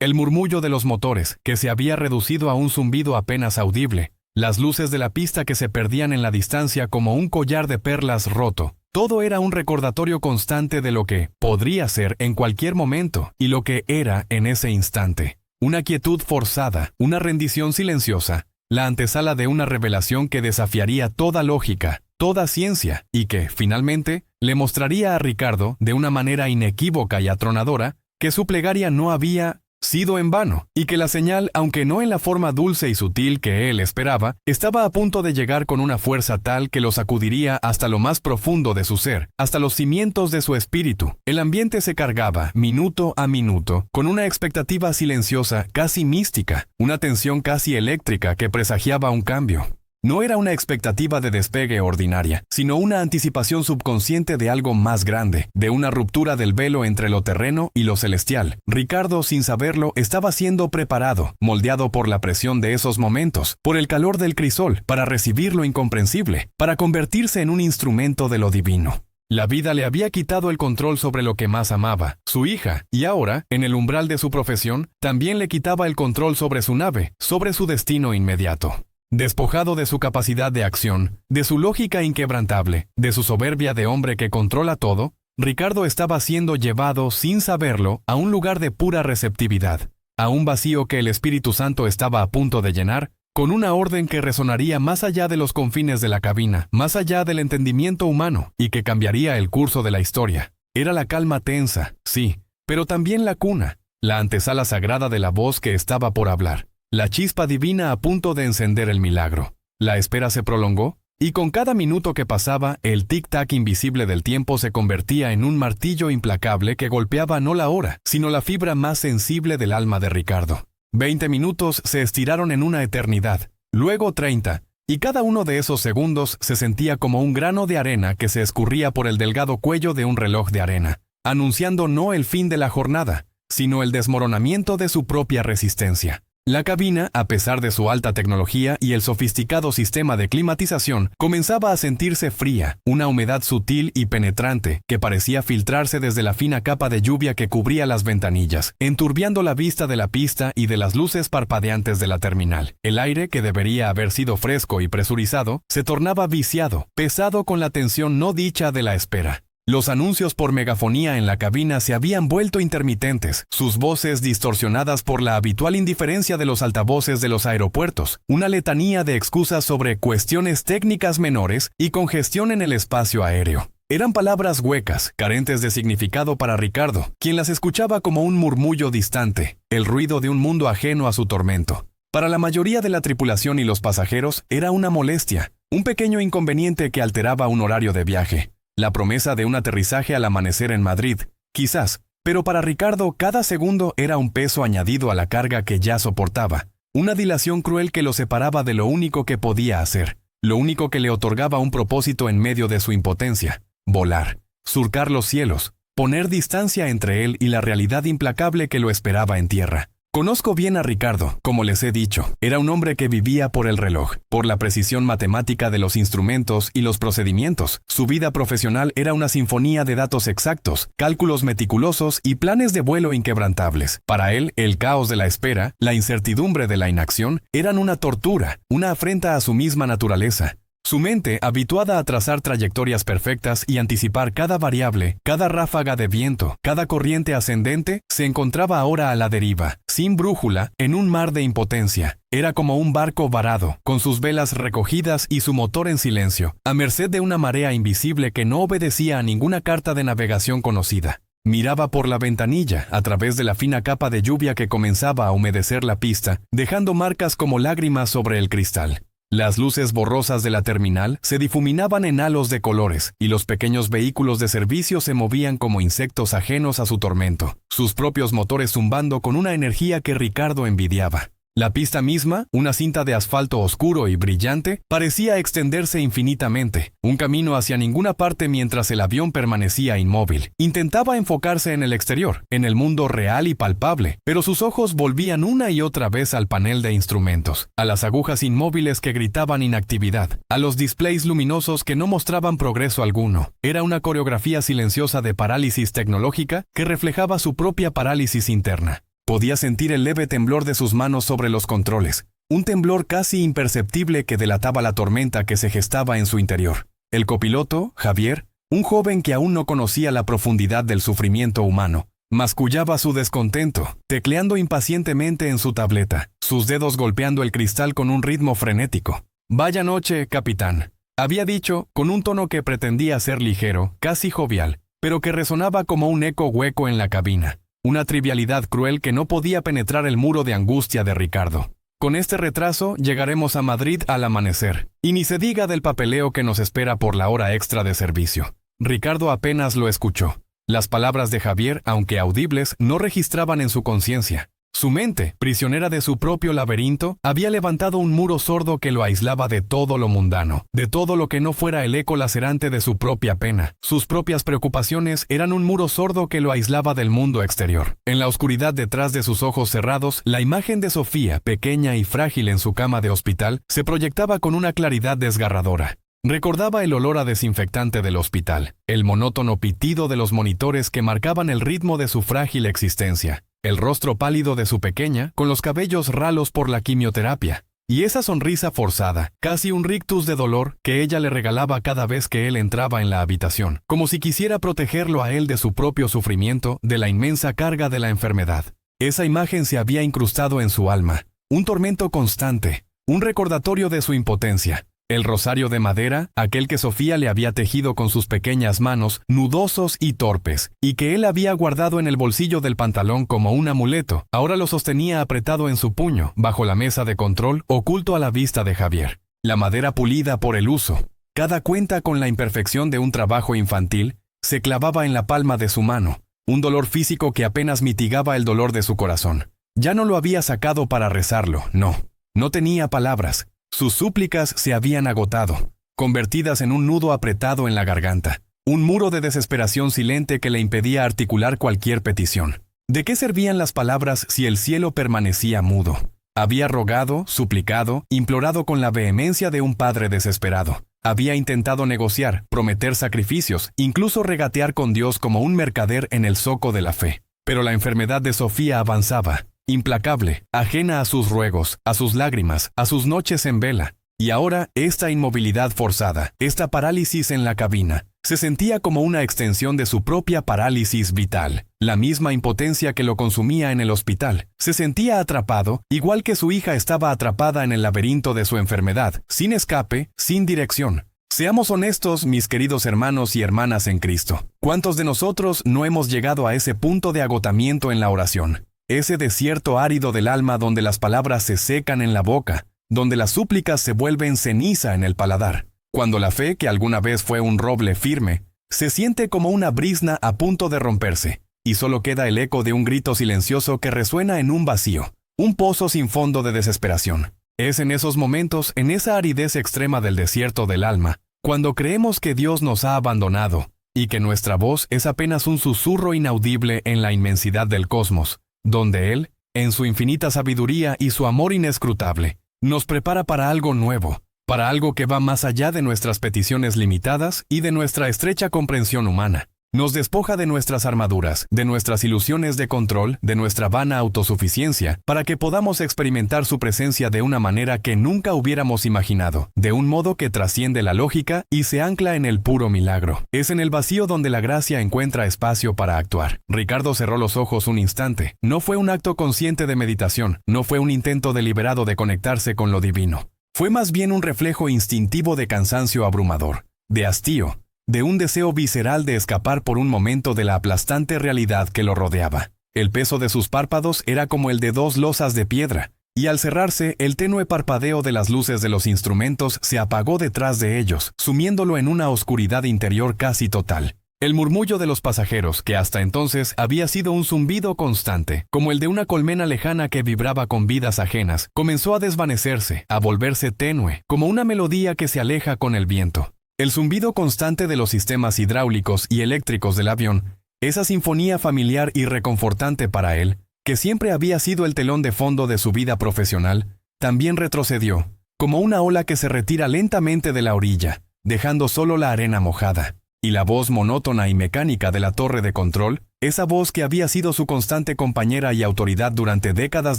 El murmullo de los motores, que se había reducido a un zumbido apenas audible, las luces de la pista que se perdían en la distancia como un collar de perlas roto. Todo era un recordatorio constante de lo que podría ser en cualquier momento y lo que era en ese instante. Una quietud forzada, una rendición silenciosa, la antesala de una revelación que desafiaría toda lógica, toda ciencia, y que, finalmente, le mostraría a Ricardo, de una manera inequívoca y atronadora, que su plegaria no había sido en vano, y que la señal, aunque no en la forma dulce y sutil que él esperaba, estaba a punto de llegar con una fuerza tal que lo sacudiría hasta lo más profundo de su ser, hasta los cimientos de su espíritu. El ambiente se cargaba, minuto a minuto, con una expectativa silenciosa, casi mística, una tensión casi eléctrica que presagiaba un cambio. No era una expectativa de despegue ordinaria, sino una anticipación subconsciente de algo más grande, de una ruptura del velo entre lo terreno y lo celestial. Ricardo, sin saberlo, estaba siendo preparado, moldeado por la presión de esos momentos, por el calor del crisol, para recibir lo incomprensible, para convertirse en un instrumento de lo divino. La vida le había quitado el control sobre lo que más amaba, su hija, y ahora, en el umbral de su profesión, también le quitaba el control sobre su nave, sobre su destino inmediato. Despojado de su capacidad de acción, de su lógica inquebrantable, de su soberbia de hombre que controla todo, Ricardo estaba siendo llevado, sin saberlo, a un lugar de pura receptividad, a un vacío que el Espíritu Santo estaba a punto de llenar, con una orden que resonaría más allá de los confines de la cabina, más allá del entendimiento humano, y que cambiaría el curso de la historia. Era la calma tensa, sí, pero también la cuna, la antesala sagrada de la voz que estaba por hablar. La chispa divina a punto de encender el milagro. La espera se prolongó, y con cada minuto que pasaba, el tic-tac invisible del tiempo se convertía en un martillo implacable que golpeaba no la hora, sino la fibra más sensible del alma de Ricardo. 20 minutos se estiraron en una eternidad, luego 30, y cada uno de esos segundos se sentía como un grano de arena que se escurría por el delgado cuello de un reloj de arena, anunciando no el fin de la jornada, sino el desmoronamiento de su propia resistencia. La cabina, a pesar de su alta tecnología y el sofisticado sistema de climatización, comenzaba a sentirse fría, una humedad sutil y penetrante que parecía filtrarse desde la fina capa de lluvia que cubría las ventanillas, enturbiando la vista de la pista y de las luces parpadeantes de la terminal. El aire, que debería haber sido fresco y presurizado, se tornaba viciado, pesado con la tensión no dicha de la espera. Los anuncios por megafonía en la cabina se habían vuelto intermitentes, sus voces distorsionadas por la habitual indiferencia de los altavoces de los aeropuertos, una letanía de excusas sobre cuestiones técnicas menores y congestión en el espacio aéreo. Eran palabras huecas, carentes de significado para Ricardo, quien las escuchaba como un murmullo distante, el ruido de un mundo ajeno a su tormento. Para la mayoría de la tripulación y los pasajeros era una molestia, un pequeño inconveniente que alteraba un horario de viaje. La promesa de un aterrizaje al amanecer en Madrid, quizás, pero para Ricardo cada segundo era un peso añadido a la carga que ya soportaba, una dilación cruel que lo separaba de lo único que podía hacer, lo único que le otorgaba un propósito en medio de su impotencia: volar, surcar los cielos, poner distancia entre él y la realidad implacable que lo esperaba en tierra. Conozco bien a Ricardo, como les he dicho. Era un hombre que vivía por el reloj, por la precisión matemática de los instrumentos y los procedimientos. Su vida profesional era una sinfonía de datos exactos, cálculos meticulosos y planes de vuelo inquebrantables. Para él, el caos de la espera, la incertidumbre de la inacción, eran una tortura, una afrenta a su misma naturaleza. Su mente, habituada a trazar trayectorias perfectas y anticipar cada variable, cada ráfaga de viento, cada corriente ascendente, se encontraba ahora a la deriva, sin brújula, en un mar de impotencia. Era como un barco varado, con sus velas recogidas y su motor en silencio, a merced de una marea invisible que no obedecía a ninguna carta de navegación conocida. Miraba por la ventanilla, a través de la fina capa de lluvia que comenzaba a humedecer la pista, dejando marcas como lágrimas sobre el cristal. Las luces borrosas de la terminal se difuminaban en halos de colores, y los pequeños vehículos de servicio se movían como insectos ajenos a su tormento, sus propios motores zumbando con una energía que Ricardo envidiaba. La pista misma, una cinta de asfalto oscuro y brillante, parecía extenderse infinitamente, un camino hacia ninguna parte mientras el avión permanecía inmóvil. Intentaba enfocarse en el exterior, en el mundo real y palpable, pero sus ojos volvían una y otra vez al panel de instrumentos, a las agujas inmóviles que gritaban inactividad, a los displays luminosos que no mostraban progreso alguno. Era una coreografía silenciosa de parálisis tecnológica que reflejaba su propia parálisis interna. Podía sentir el leve temblor de sus manos sobre los controles, un temblor casi imperceptible que delataba la tormenta que se gestaba en su interior. El copiloto, Javier, un joven que aún no conocía la profundidad del sufrimiento humano, mascullaba su descontento, tecleando impacientemente en su tableta, sus dedos golpeando el cristal con un ritmo frenético. «Vaya noche, capitán», había dicho, con un tono que pretendía ser ligero, casi jovial, pero que resonaba como un eco hueco en la cabina. una trivialidad cruel que no podía penetrar el muro de angustia de Ricardo. Con este retraso llegaremos a Madrid al amanecer, y ni se diga del papeleo que nos espera por la hora extra de servicio. Ricardo apenas lo escuchó. Las palabras de Javier, aunque audibles, no registraban en su conciencia. Su mente, prisionera de su propio laberinto, había levantado un muro sordo que lo aislaba de todo lo mundano, de todo lo que no fuera el eco lacerante de su propia pena. Sus propias preocupaciones eran un muro sordo que lo aislaba del mundo exterior. En la oscuridad detrás de sus ojos cerrados, la imagen de Sofía, pequeña y frágil en su cama de hospital, se proyectaba con una claridad desgarradora. Recordaba el olor a desinfectante del hospital, el monótono pitido de los monitores que marcaban el ritmo de su frágil existencia, el rostro pálido de su pequeña, con los cabellos ralos por la quimioterapia, y esa sonrisa forzada, casi un rictus de dolor, que ella le regalaba cada vez que él entraba en la habitación, como si quisiera protegerlo a él de su propio sufrimiento, de la inmensa carga de la enfermedad. Esa imagen se había incrustado en su alma, un tormento constante, un recordatorio de su impotencia. El rosario de madera, aquel que Sofía le había tejido con sus pequeñas manos, nudosos y torpes, y que él había guardado en el bolsillo del pantalón como un amuleto, ahora lo sostenía apretado en su puño, bajo la mesa de control, oculto a la vista de Javier. La madera pulida por el uso, cada cuenta con la imperfección de un trabajo infantil, se clavaba en la palma de su mano, un dolor físico que apenas mitigaba el dolor de su corazón. Ya no lo había sacado para rezarlo, no tenía palabras. Sus súplicas se habían agotado, convertidas en un nudo apretado en la garganta, un muro de desesperación silente que le impedía articular cualquier petición. ¿De qué servían las palabras si el cielo permanecía mudo? Había rogado, suplicado, implorado con la vehemencia de un padre desesperado. Había intentado negociar, prometer sacrificios, incluso regatear con Dios como un mercader en el zoco de la fe. Pero la enfermedad de Sofía avanzaba. Implacable, ajena a sus ruegos, a sus lágrimas, a sus noches en vela. Y ahora, esta inmovilidad forzada, esta parálisis en la cabina, se sentía como una extensión de su propia parálisis vital. La misma impotencia que lo consumía en el hospital. Se sentía atrapado, igual que su hija estaba atrapada en el laberinto de su enfermedad, sin escape, sin dirección. Seamos honestos, mis queridos hermanos y hermanas en Cristo. ¿Cuántos de nosotros no hemos llegado a ese punto de agotamiento en la oración? Ese desierto árido del alma donde las palabras se secan en la boca, donde las súplicas se vuelven ceniza en el paladar, cuando la fe, que alguna vez fue un roble firme, se siente como una brizna a punto de romperse, y solo queda el eco de un grito silencioso que resuena en un vacío, un pozo sin fondo de desesperación. Es en esos momentos, en esa aridez extrema del desierto del alma, cuando creemos que Dios nos ha abandonado, y que nuestra voz es apenas un susurro inaudible en la inmensidad del cosmos, donde Él, en su infinita sabiduría y su amor inescrutable, nos prepara para algo nuevo, para algo que va más allá de nuestras peticiones limitadas y de nuestra estrecha comprensión humana. Nos despoja de nuestras armaduras, de nuestras ilusiones de control, de nuestra vana autosuficiencia, para que podamos experimentar su presencia de una manera que nunca hubiéramos imaginado, de un modo que trasciende la lógica y se ancla en el puro milagro. Es en el vacío donde la gracia encuentra espacio para actuar. Ricardo cerró los ojos un instante. No fue un acto consciente de meditación, no fue un intento deliberado de conectarse con lo divino. Fue más bien un reflejo instintivo de cansancio abrumador, de hastío, de un deseo visceral de escapar por un momento de la aplastante realidad que lo rodeaba. El peso de sus párpados era como el de dos losas de piedra, y al cerrarse, el tenue parpadeo de las luces de los instrumentos se apagó detrás de ellos, sumiéndolo en una oscuridad interior casi total. El murmullo de los pasajeros, que hasta entonces había sido un zumbido constante, como el de una colmena lejana que vibraba con vidas ajenas, comenzó a desvanecerse, a volverse tenue, como una melodía que se aleja con el viento. El zumbido constante de los sistemas hidráulicos y eléctricos del avión, esa sinfonía familiar y reconfortante para él, que siempre había sido el telón de fondo de su vida profesional, también retrocedió, como una ola que se retira lentamente de la orilla, dejando solo la arena mojada. Y la voz monótona y mecánica de la torre de control, esa voz que había sido su constante compañera y autoridad durante décadas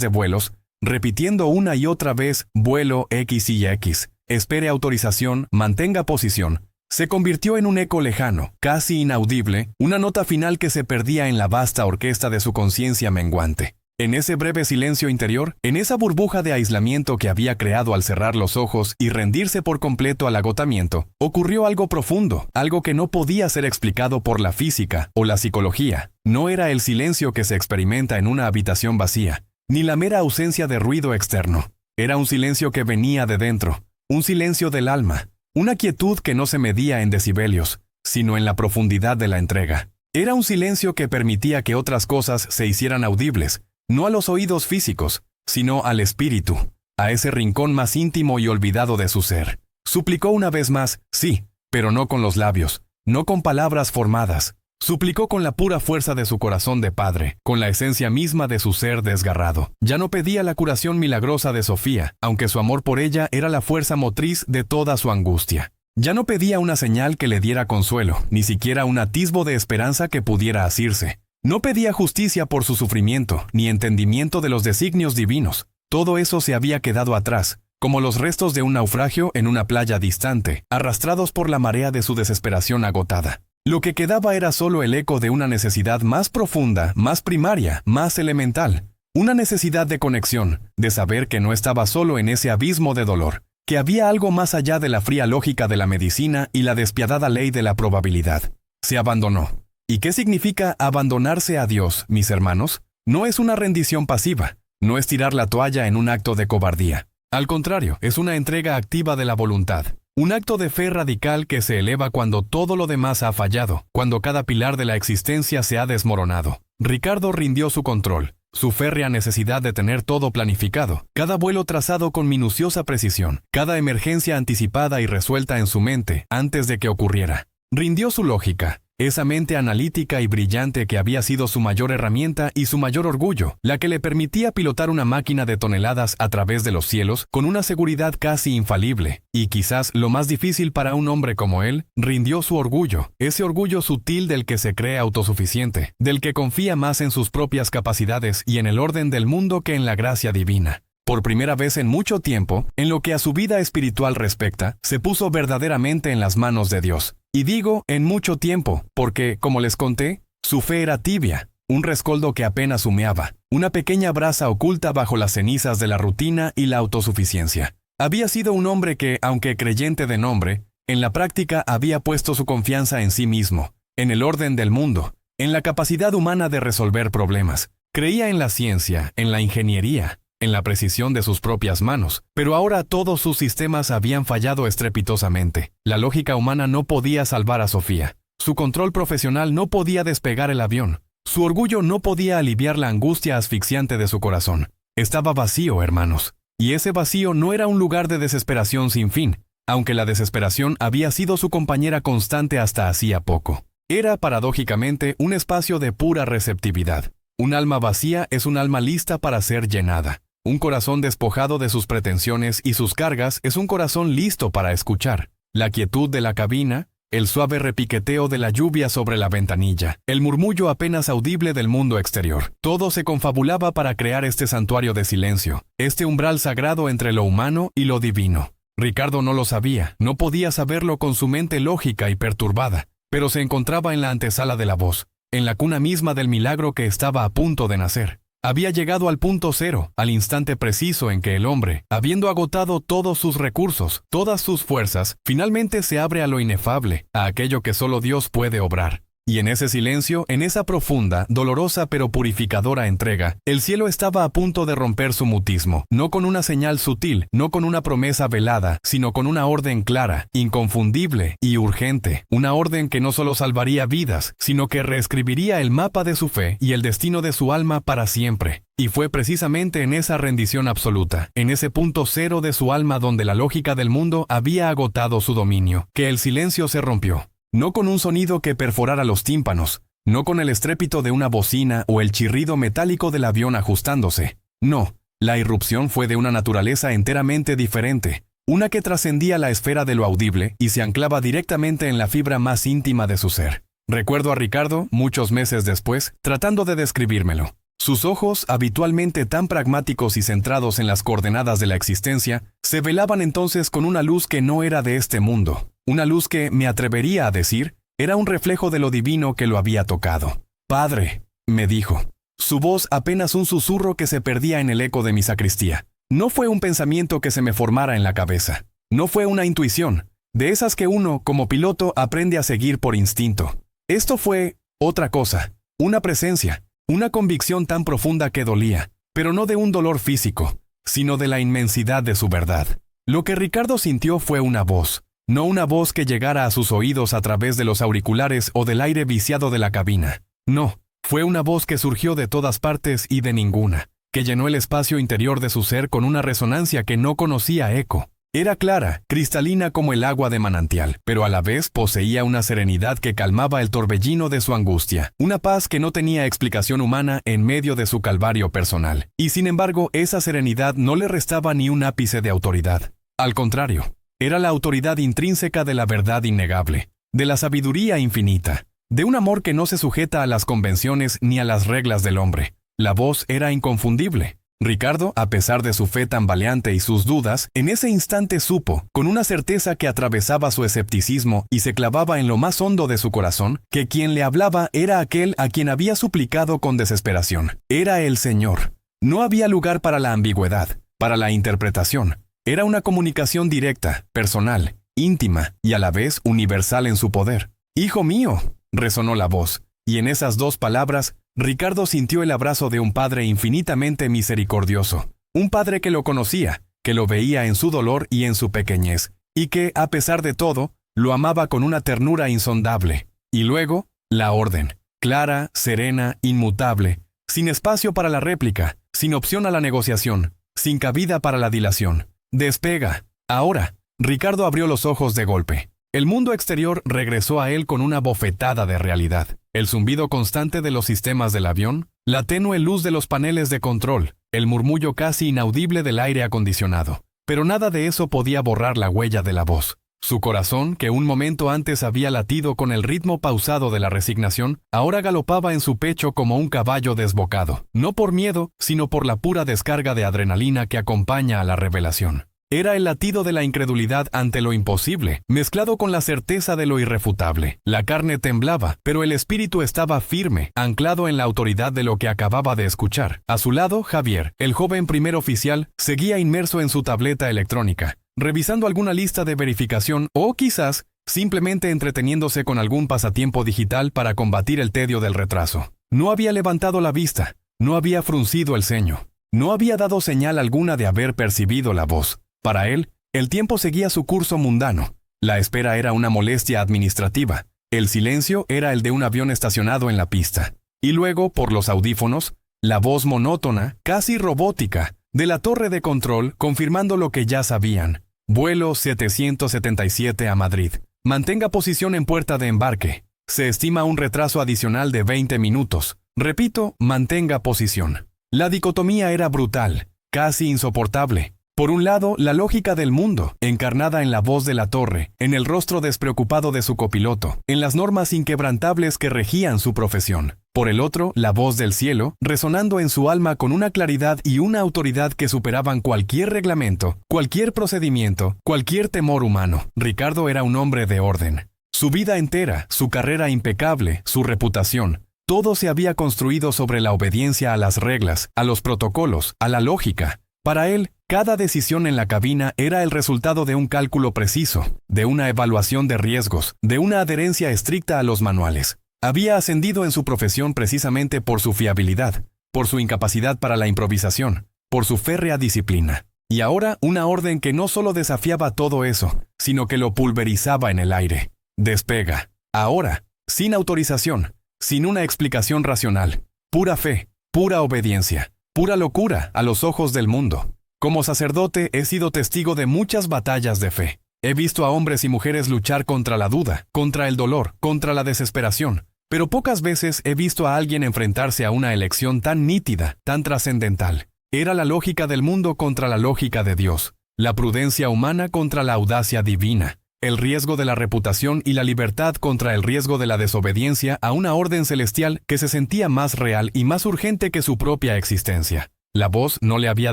de vuelos, repitiendo una y otra vez, vuelo X y X, espere autorización, mantenga posición, se convirtió en un eco lejano, casi inaudible, una nota final que se perdía en la vasta orquesta de su conciencia menguante. En ese breve silencio interior, en esa burbuja de aislamiento que había creado al cerrar los ojos y rendirse por completo al agotamiento, ocurrió algo profundo, algo que no podía ser explicado por la física o la psicología. No era el silencio que se experimenta en una habitación vacía, ni la mera ausencia de ruido externo. Era un silencio que venía de dentro, un silencio del alma, una quietud que no se medía en decibelios, sino en la profundidad de la entrega. Era un silencio que permitía que otras cosas se hicieran audibles, no a los oídos físicos, sino al espíritu, a ese rincón más íntimo y olvidado de su ser. Suplicó una vez más, sí, pero no con los labios, no con palabras formadas. Suplicó con la pura fuerza de su corazón de padre, con la esencia misma de su ser desgarrado. Ya no pedía la curación milagrosa de Sofía, aunque su amor por ella era la fuerza motriz de toda su angustia. Ya no pedía una señal que le diera consuelo, ni siquiera un atisbo de esperanza que pudiera asirse. No pedía justicia por su sufrimiento, ni entendimiento de los designios divinos. Todo eso se había quedado atrás, como los restos de un naufragio en una playa distante, arrastrados por la marea de su desesperación agotada. Lo que quedaba era solo el eco de una necesidad más profunda, más primaria, más elemental. Una necesidad de conexión, de saber que no estaba solo en ese abismo de dolor, que había algo más allá de la fría lógica de la medicina y la despiadada ley de la probabilidad. Se abandonó. ¿Y qué significa abandonarse a Dios, mis hermanos? No es una rendición pasiva, no es tirar la toalla en un acto de cobardía. Al contrario, es una entrega activa de la voluntad. Un acto de fe radical que se eleva cuando todo lo demás ha fallado, cuando cada pilar de la existencia se ha desmoronado. Ricardo rindió su control, su férrea necesidad de tener todo planificado, cada vuelo trazado con minuciosa precisión, cada emergencia anticipada y resuelta en su mente antes de que ocurriera. Rindió su lógica, esa mente analítica y brillante que había sido su mayor herramienta y su mayor orgullo, la que le permitía pilotar una máquina de toneladas a través de los cielos con una seguridad casi infalible. Y quizás lo más difícil para un hombre como él, rindió su orgullo, ese orgullo sutil del que se cree autosuficiente, del que confía más en sus propias capacidades y en el orden del mundo que en la gracia divina. Por primera vez en mucho tiempo, en lo que a su vida espiritual respecta, se puso verdaderamente en las manos de Dios. Y digo en mucho tiempo, porque, como les conté, su fe era tibia, un rescoldo que apenas humeaba, una pequeña brasa oculta bajo las cenizas de la rutina y la autosuficiencia. Había sido un hombre que, aunque creyente de nombre, en la práctica había puesto su confianza en sí mismo, en el orden del mundo, en la capacidad humana de resolver problemas. Creía en la ciencia, en la ingeniería, en la precisión de sus propias manos, pero ahora todos sus sistemas habían fallado estrepitosamente. La lógica humana no podía salvar a Sofía. Su control profesional no podía despegar el avión. Su orgullo no podía aliviar la angustia asfixiante de su corazón. Estaba vacío, hermanos. Y ese vacío no era un lugar de desesperación sin fin, aunque la desesperación había sido su compañera constante hasta hacía poco. Era, paradójicamente, un espacio de pura receptividad. Un alma vacía es un alma lista para ser llenada. Un corazón despojado de sus pretensiones y sus cargas es un corazón listo para escuchar. La quietud de la cabina, el suave repiqueteo de la lluvia sobre la ventanilla, el murmullo apenas audible del mundo exterior. Todo se confabulaba para crear este santuario de silencio, este umbral sagrado entre lo humano y lo divino. Ricardo no lo sabía, no podía saberlo con su mente lógica y perturbada, pero se encontraba en la antesala de la voz, en la cuna misma del milagro que estaba a punto de nacer. Había llegado al punto cero, al instante preciso en que el hombre, habiendo agotado todos sus recursos, todas sus fuerzas, finalmente se abre a lo inefable, a aquello que solo Dios puede obrar. Y en ese silencio, en esa profunda, dolorosa pero purificadora entrega, el cielo estaba a punto de romper su mutismo, no con una señal sutil, no con una promesa velada, sino con una orden clara, inconfundible y urgente, una orden que no solo salvaría vidas, sino que reescribiría el mapa de su fe y el destino de su alma para siempre. Y fue precisamente en esa rendición absoluta, en ese punto cero de su alma donde la lógica del mundo había agotado su dominio, que el silencio se rompió. No con un sonido que perforara los tímpanos, no con el estrépito de una bocina o el chirrido metálico del avión ajustándose. No, la irrupción fue de una naturaleza enteramente diferente, una que trascendía la esfera de lo audible y se anclaba directamente en la fibra más íntima de su ser. Recuerdo a Ricardo, muchos meses después, tratando de describírmelo. Sus ojos, habitualmente tan pragmáticos y centrados en las coordenadas de la existencia, se velaban entonces con una luz que no era de este mundo. Una luz que, me atrevería a decir, era un reflejo de lo divino que lo había tocado. «Padre», me dijo, Su voz apenas un susurro que se perdía en el eco de mi sacristía. No fue un pensamiento que se me formara en la cabeza. No fue una intuición, de esas que uno, como piloto, aprende a seguir por instinto. Esto fue otra cosa, una presencia, una convicción tan profunda que dolía, pero no de un dolor físico, sino de la inmensidad de su verdad. Lo que Ricardo sintió fue una voz, no una voz que llegara a sus oídos a través de los auriculares o del aire viciado de la cabina. No, fue una voz que surgió de todas partes y de ninguna, que llenó el espacio interior de su ser con una resonancia que no conocía eco. Era clara, cristalina como el agua de manantial, pero a la vez poseía una serenidad que calmaba el torbellino de su angustia, una paz que no tenía explicación humana en medio de su calvario personal. Y sin embargo, esa serenidad no le restaba ni un ápice de autoridad. Al contrario, era la autoridad intrínseca de la verdad innegable, de la sabiduría infinita, de un amor que no se sujeta a las convenciones ni a las reglas del hombre. La voz era inconfundible. Ricardo, a pesar de su fe tambaleante y sus dudas, en ese instante supo, con una certeza que atravesaba su escepticismo y se clavaba en lo más hondo de su corazón, que quien le hablaba era aquel a quien había suplicado con desesperación. Era el Señor. No había lugar para la ambigüedad, para la interpretación. Era una comunicación directa, personal, íntima y a la vez universal en su poder. «Hijo mío», resonó la voz, y en esas dos palabras, Ricardo sintió el abrazo de un padre infinitamente misericordioso, un padre que lo conocía, que lo veía en su dolor y en su pequeñez, y que, a pesar de todo, lo amaba con una ternura insondable. Y luego, la orden, clara, serena, inmutable, sin espacio para la réplica, sin opción a la negociación, sin cabida para la dilación. «Despega, ahora». Ricardo abrió los ojos de golpe. El mundo exterior regresó a él con una bofetada de realidad. El zumbido constante de los sistemas del avión, la tenue luz de los paneles de control, el murmullo casi inaudible del aire acondicionado. Pero nada de eso podía borrar la huella de la voz. Su corazón, que un momento antes había latido con el ritmo pausado de la resignación, ahora galopaba en su pecho como un caballo desbocado, no por miedo, sino por la pura descarga de adrenalina que acompaña a la revelación. Era el latido de la incredulidad ante lo imposible, mezclado con la certeza de lo irrefutable. La carne temblaba, pero el espíritu estaba firme, anclado en la autoridad de lo que acababa de escuchar. A su lado, Javier, el joven primer oficial, seguía inmerso en su tableta electrónica, revisando alguna lista de verificación o, quizás, simplemente entreteniéndose con algún pasatiempo digital para combatir el tedio del retraso. No había levantado la vista, no había fruncido el ceño, no había dado señal alguna de haber percibido la voz. Para él, el tiempo seguía su curso mundano. La espera era una molestia administrativa. El silencio era el de un avión estacionado en la pista. Y luego, por los audífonos, la voz monótona, casi robótica, de la torre de control confirmando lo que ya sabían. Vuelo 777 a Madrid. Mantenga posición en puerta de embarque. Se estima un retraso adicional de 20 minutos. Repito, mantenga posición. La dicotomía era brutal, casi insoportable. Por un lado, la lógica del mundo, encarnada en la voz de la torre, en el rostro despreocupado de su copiloto, en las normas inquebrantables que regían su profesión. Por el otro, la voz del cielo, resonando en su alma con una claridad y una autoridad que superaban cualquier reglamento, cualquier procedimiento, cualquier temor humano. Ricardo era un hombre de orden. Su vida entera, su carrera impecable, su reputación, todo se había construido sobre la obediencia a las reglas, a los protocolos, a la lógica. Para él, cada decisión en la cabina era el resultado de un cálculo preciso, de una evaluación de riesgos, de una adherencia estricta a los manuales. Había ascendido en su profesión precisamente por su fiabilidad, por su incapacidad para la improvisación, por su férrea disciplina. Y ahora una orden que no solo desafiaba todo eso, sino que lo pulverizaba en el aire. Despega. Ahora, sin autorización, sin una explicación racional. Pura fe, pura obediencia, pura locura a los ojos del mundo. Como sacerdote he sido testigo de muchas batallas de fe. He visto a hombres y mujeres luchar contra la duda, contra el dolor, contra la desesperación. Pero pocas veces he visto a alguien enfrentarse a una elección tan nítida, tan trascendental. Era la lógica del mundo contra la lógica de Dios, la prudencia humana contra la audacia divina, el riesgo de la reputación y la libertad contra el riesgo de la desobediencia a una orden celestial que se sentía más real y más urgente que su propia existencia. La voz no le había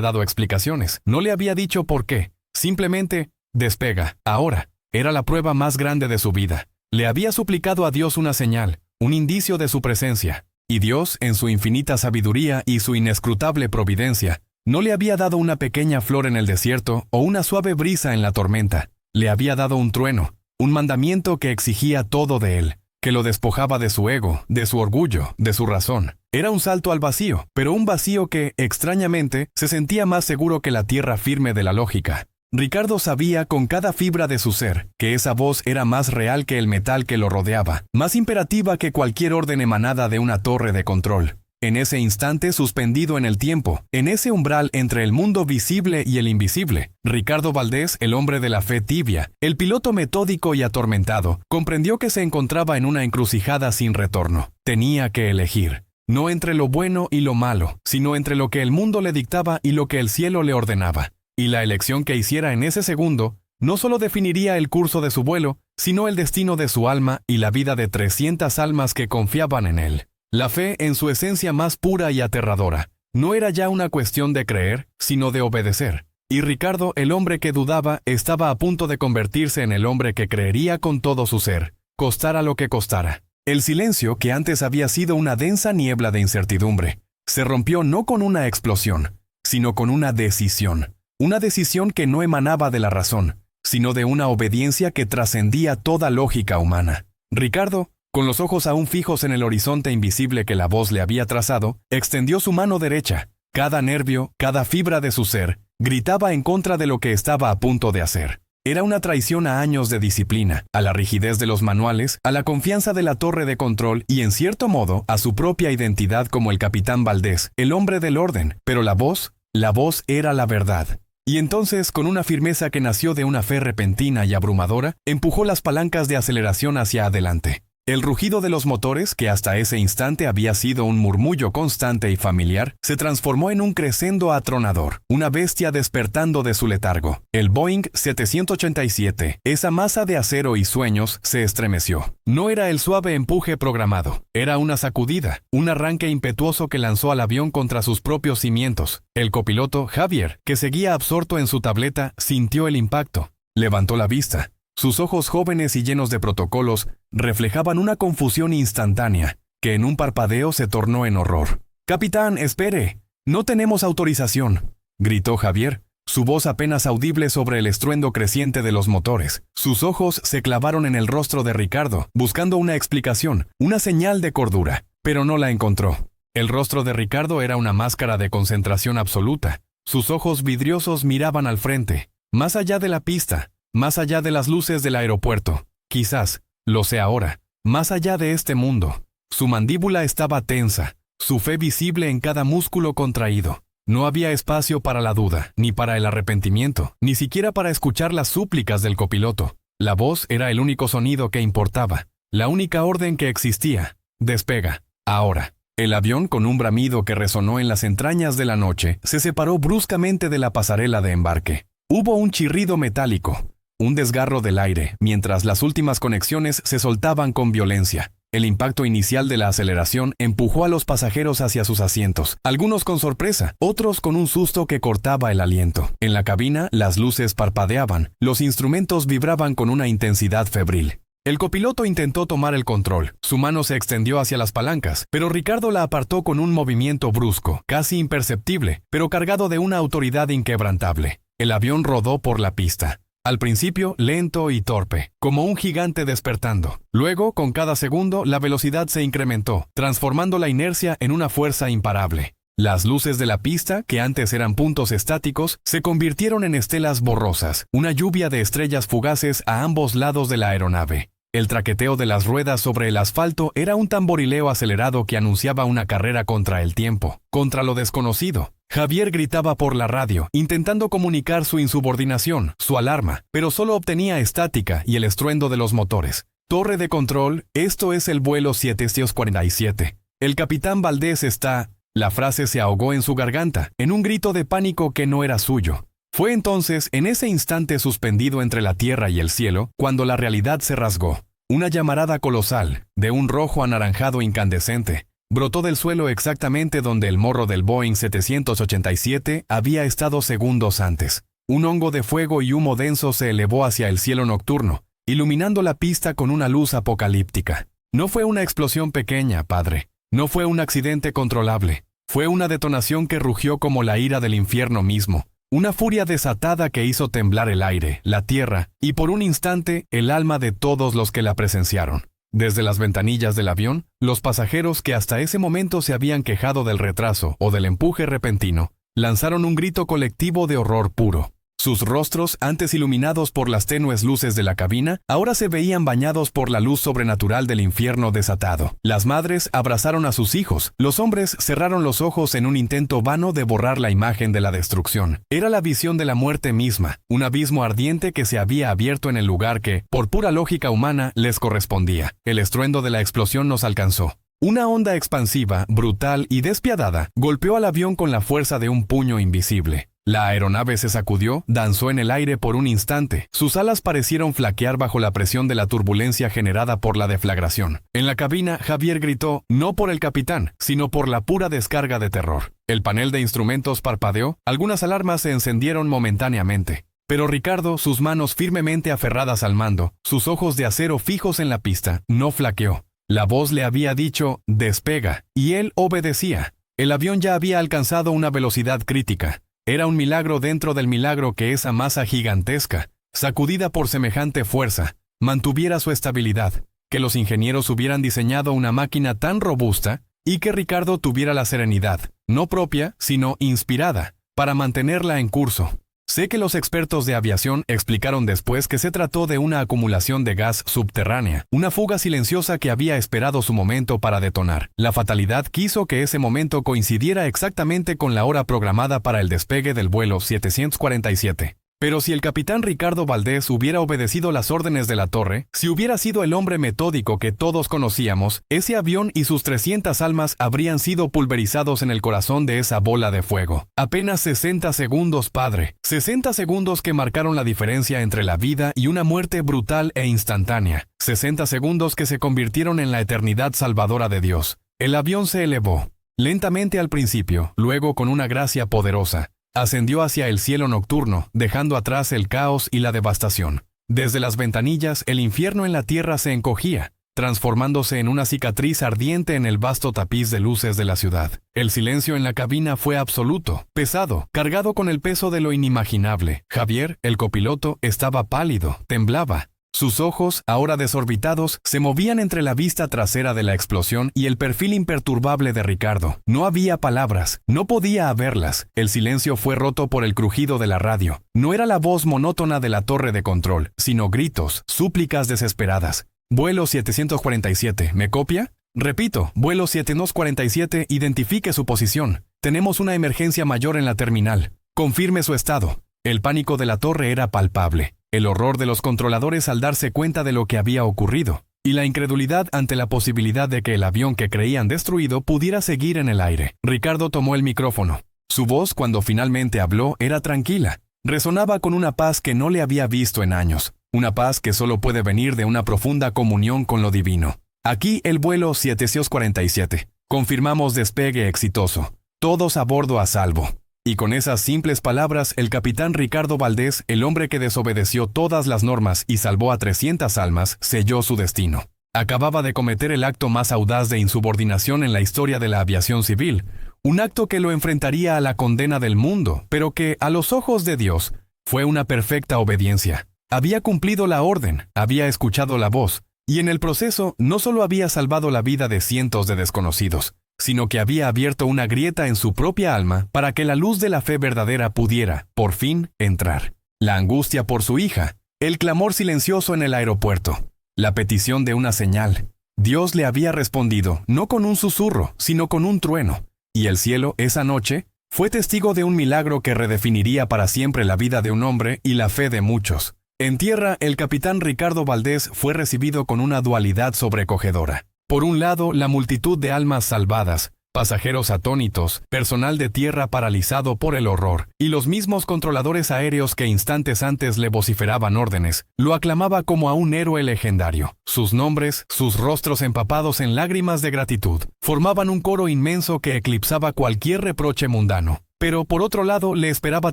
dado explicaciones, no le había dicho por qué, simplemente, despega, ahora. Era la prueba más grande de su vida. Le había suplicado a Dios una señal, un indicio de su presencia, Y Dios, en su infinita sabiduría y su inescrutable providencia, no le había dado una pequeña flor en el desierto o una suave brisa en la tormenta. Le había dado un trueno, un mandamiento que exigía todo de él, que lo despojaba de su ego, de su orgullo, de su razón. Era un salto al vacío, pero un vacío que, extrañamente, se sentía más seguro que la tierra firme de la lógica. Ricardo sabía con cada fibra de su ser que esa voz era más real que el metal que lo rodeaba, más imperativa que cualquier orden emanada de una torre de control. En ese instante suspendido en el tiempo, en ese umbral entre el mundo visible y el invisible, Ricardo Valdés, el hombre de la fe tibia, el piloto metódico y atormentado, comprendió que se encontraba en una encrucijada sin retorno. Tenía que elegir, no entre lo bueno y lo malo, sino entre lo que el mundo le dictaba y lo que el cielo le ordenaba. Y la elección que hiciera en ese segundo no solo definiría el curso de su vuelo, sino el destino de su alma y la vida de 300 almas que confiaban en él. La fe, en su esencia más pura y aterradora, no era ya una cuestión de creer, sino de obedecer. Y Ricardo, el hombre que dudaba, estaba a punto de convertirse en el hombre que creería con todo su ser, costara lo que costara. El silencio, que antes había sido una densa niebla de incertidumbre, se rompió no con una explosión, sino con una decisión. Una decisión que no emanaba de la razón, sino de una obediencia que trascendía toda lógica humana. Ricardo, con los ojos aún fijos en el horizonte invisible que la voz le había trazado, extendió su mano derecha. Cada nervio, cada fibra de su ser, gritaba en contra de lo que estaba a punto de hacer. Era una traición a años de disciplina, a la rigidez de los manuales, a la confianza de la torre de control y, en cierto modo, a su propia identidad como el capitán Valdés, el hombre del orden. Pero la voz era la verdad. Y entonces, con una firmeza que nació de una fe repentina y abrumadora, empujó las palancas de aceleración hacia adelante. El rugido de los motores, que hasta ese instante había sido un murmullo constante y familiar, se transformó en un crescendo atronador, una bestia despertando de su letargo. El Boeing 787, esa masa de acero y sueños, se estremeció. No era el suave empuje programado, era una sacudida, un arranque impetuoso que lanzó al avión contra sus propios cimientos. El copiloto, Javier, que seguía absorto en su tableta, sintió el impacto. Levantó la vista. Sus ojos jóvenes y llenos de protocolos reflejaban una confusión instantánea, que en un parpadeo se tornó en horror. «Capitán, espere. No tenemos autorización», gritó Javier, su voz apenas audible sobre el estruendo creciente de los motores. Sus ojos se clavaron en el rostro de Ricardo, buscando una explicación, una señal de cordura, pero no la encontró. El rostro de Ricardo era una máscara de concentración absoluta. Sus ojos vidriosos miraban al frente, más allá de la pista, más allá de las luces del aeropuerto, quizás, lo sé ahora, más allá de este mundo. Su mandíbula estaba tensa, su fe visible en cada músculo contraído. No había espacio para la duda, ni para el arrepentimiento, ni siquiera para escuchar las súplicas del copiloto. La voz era el único sonido que importaba, la única orden que existía. Despega, ahora. El avión, con un bramido que resonó en las entrañas de la noche, se separó bruscamente de la pasarela de embarque. Hubo un chirrido metálico. Un desgarro del aire, mientras las últimas conexiones se soltaban con violencia. El impacto inicial de la aceleración empujó a los pasajeros hacia sus asientos, algunos con sorpresa, otros con un susto que cortaba el aliento. En la cabina, las luces parpadeaban, los instrumentos vibraban con una intensidad febril. El copiloto intentó tomar el control. Su mano se extendió hacia las palancas, pero Ricardo la apartó con un movimiento brusco, casi imperceptible, pero cargado de una autoridad inquebrantable. El avión rodó por la pista. Al principio, lento y torpe, como un gigante despertando. Luego, con cada segundo, la velocidad se incrementó, transformando la inercia en una fuerza imparable. Las luces de la pista, que antes eran puntos estáticos, se convirtieron en estelas borrosas, una lluvia de estrellas fugaces a ambos lados de la aeronave. El traqueteo de las ruedas sobre el asfalto era un tamborileo acelerado que anunciaba una carrera contra el tiempo, contra lo desconocido. Javier gritaba por la radio, intentando comunicar su insubordinación, su alarma, pero solo obtenía estática y el estruendo de los motores. Torre de control, esto es el vuelo 747. El capitán Valdés está... La frase se ahogó en su garganta, en un grito de pánico que no era suyo. Fue entonces, en ese instante suspendido entre la tierra y el cielo, cuando la realidad se rasgó. Una llamarada colosal, de un rojo anaranjado incandescente, brotó del suelo exactamente donde el morro del Boeing 787 había estado segundos antes. Un hongo de fuego y humo denso se elevó hacia el cielo nocturno, iluminando la pista con una luz apocalíptica. No fue una explosión pequeña, padre. No fue un accidente controlable. Fue una detonación que rugió como la ira del infierno mismo. Una furia desatada que hizo temblar el aire, la tierra y por un instante el alma de todos los que la presenciaron. Desde las ventanillas del avión, los pasajeros que hasta ese momento se habían quejado del retraso o del empuje repentino, lanzaron un grito colectivo de horror puro. Sus rostros, antes iluminados por las tenues luces de la cabina, ahora se veían bañados por la luz sobrenatural del infierno desatado. Las madres abrazaron a sus hijos. Los hombres cerraron los ojos en un intento vano de borrar la imagen de la destrucción. Era la visión de la muerte misma, un abismo ardiente que se había abierto en el lugar que, por pura lógica humana, les correspondía. El estruendo de la explosión nos alcanzó. Una onda expansiva, brutal y despiadada golpeó al avión con la fuerza de un puño invisible. La aeronave se sacudió, danzó en el aire por un instante. Sus alas parecieron flaquear bajo la presión de la turbulencia generada por la deflagración. En la cabina, Javier gritó, no por el capitán, sino por la pura descarga de terror. El panel de instrumentos parpadeó, algunas alarmas se encendieron momentáneamente. Pero Ricardo, sus manos firmemente aferradas al mando, sus ojos de acero fijos en la pista, no flaqueó. La voz le había dicho, despega, y él obedecía. El avión ya había alcanzado una velocidad crítica. Era un milagro dentro del milagro que esa masa gigantesca, sacudida por semejante fuerza, mantuviera su estabilidad, que los ingenieros hubieran diseñado una máquina tan robusta y que Ricardo tuviera la serenidad, no propia, sino inspirada, para mantenerla en curso. Sé que los expertos de aviación explicaron después que se trató de una acumulación de gas subterránea, una fuga silenciosa que había esperado su momento para detonar. La fatalidad quiso que ese momento coincidiera exactamente con la hora programada para el despegue del vuelo 747. Pero si el capitán Ricardo Valdés hubiera obedecido las órdenes de la torre, si hubiera sido el hombre metódico que todos conocíamos, ese avión y sus 300 almas habrían sido pulverizados en el corazón de esa bola de fuego. Apenas 60 segundos, padre. 60 segundos que marcaron la diferencia entre la vida y una muerte brutal e instantánea. 60 segundos que se convirtieron en la eternidad salvadora de Dios. El avión se elevó. Lentamente al principio, luego con una gracia poderosa. Ascendió hacia el cielo nocturno, dejando atrás el caos y la devastación. Desde las ventanillas, el infierno en la tierra se encogía, transformándose en una cicatriz ardiente en el vasto tapiz de luces de la ciudad. El silencio en la cabina fue absoluto, pesado, cargado con el peso de lo inimaginable. Javier, el copiloto, estaba pálido, temblaba. Sus ojos, ahora desorbitados, se movían entre la vista trasera de la explosión y el perfil imperturbable de Ricardo. No había palabras, no podía haberlas. El silencio fue roto por el crujido de la radio. No era la voz monótona de la torre de control, sino gritos, súplicas desesperadas. Vuelo 747, ¿me copia? Repito, vuelo 747, identifique su posición. Tenemos una emergencia mayor en la terminal. Confirme su estado. El pánico de la torre era palpable. El horror de los controladores al darse cuenta de lo que había ocurrido, y la incredulidad ante la posibilidad de que el avión que creían destruido pudiera seguir en el aire. Ricardo tomó el micrófono. Su voz, cuando finalmente habló, era tranquila. Resonaba con una paz que no le había visto en años, una paz que solo puede venir de una profunda comunión con lo divino. Aquí el vuelo 747. Confirmamos despegue exitoso. Todos a bordo a salvo. Y con esas simples palabras, el capitán Ricardo Valdés, el hombre que desobedeció todas las normas y salvó a 300 almas, selló su destino. Acababa de cometer el acto más audaz de insubordinación en la historia de la aviación civil, un acto que lo enfrentaría a la condena del mundo, pero que, a los ojos de Dios, fue una perfecta obediencia. Había cumplido la orden, había escuchado la voz, y en el proceso no solo había salvado la vida de cientos de desconocidos, sino que había abierto una grieta en su propia alma para que la luz de la fe verdadera pudiera, por fin, entrar. La angustia por su hija, el clamor silencioso en el aeropuerto, la petición de una señal. Dios le había respondido, no con un susurro, sino con un trueno. Y el cielo, esa noche, fue testigo de un milagro que redefiniría para siempre la vida de un hombre y la fe de muchos. En tierra, el capitán Ricardo Valdés fue recibido con una dualidad sobrecogedora. Por un lado, la multitud de almas salvadas, pasajeros atónitos, personal de tierra paralizado por el horror, y los mismos controladores aéreos que instantes antes le vociferaban órdenes, lo aclamaba como a un héroe legendario. Sus nombres, sus rostros empapados en lágrimas de gratitud, formaban un coro inmenso que eclipsaba cualquier reproche mundano. Pero por otro lado le esperaba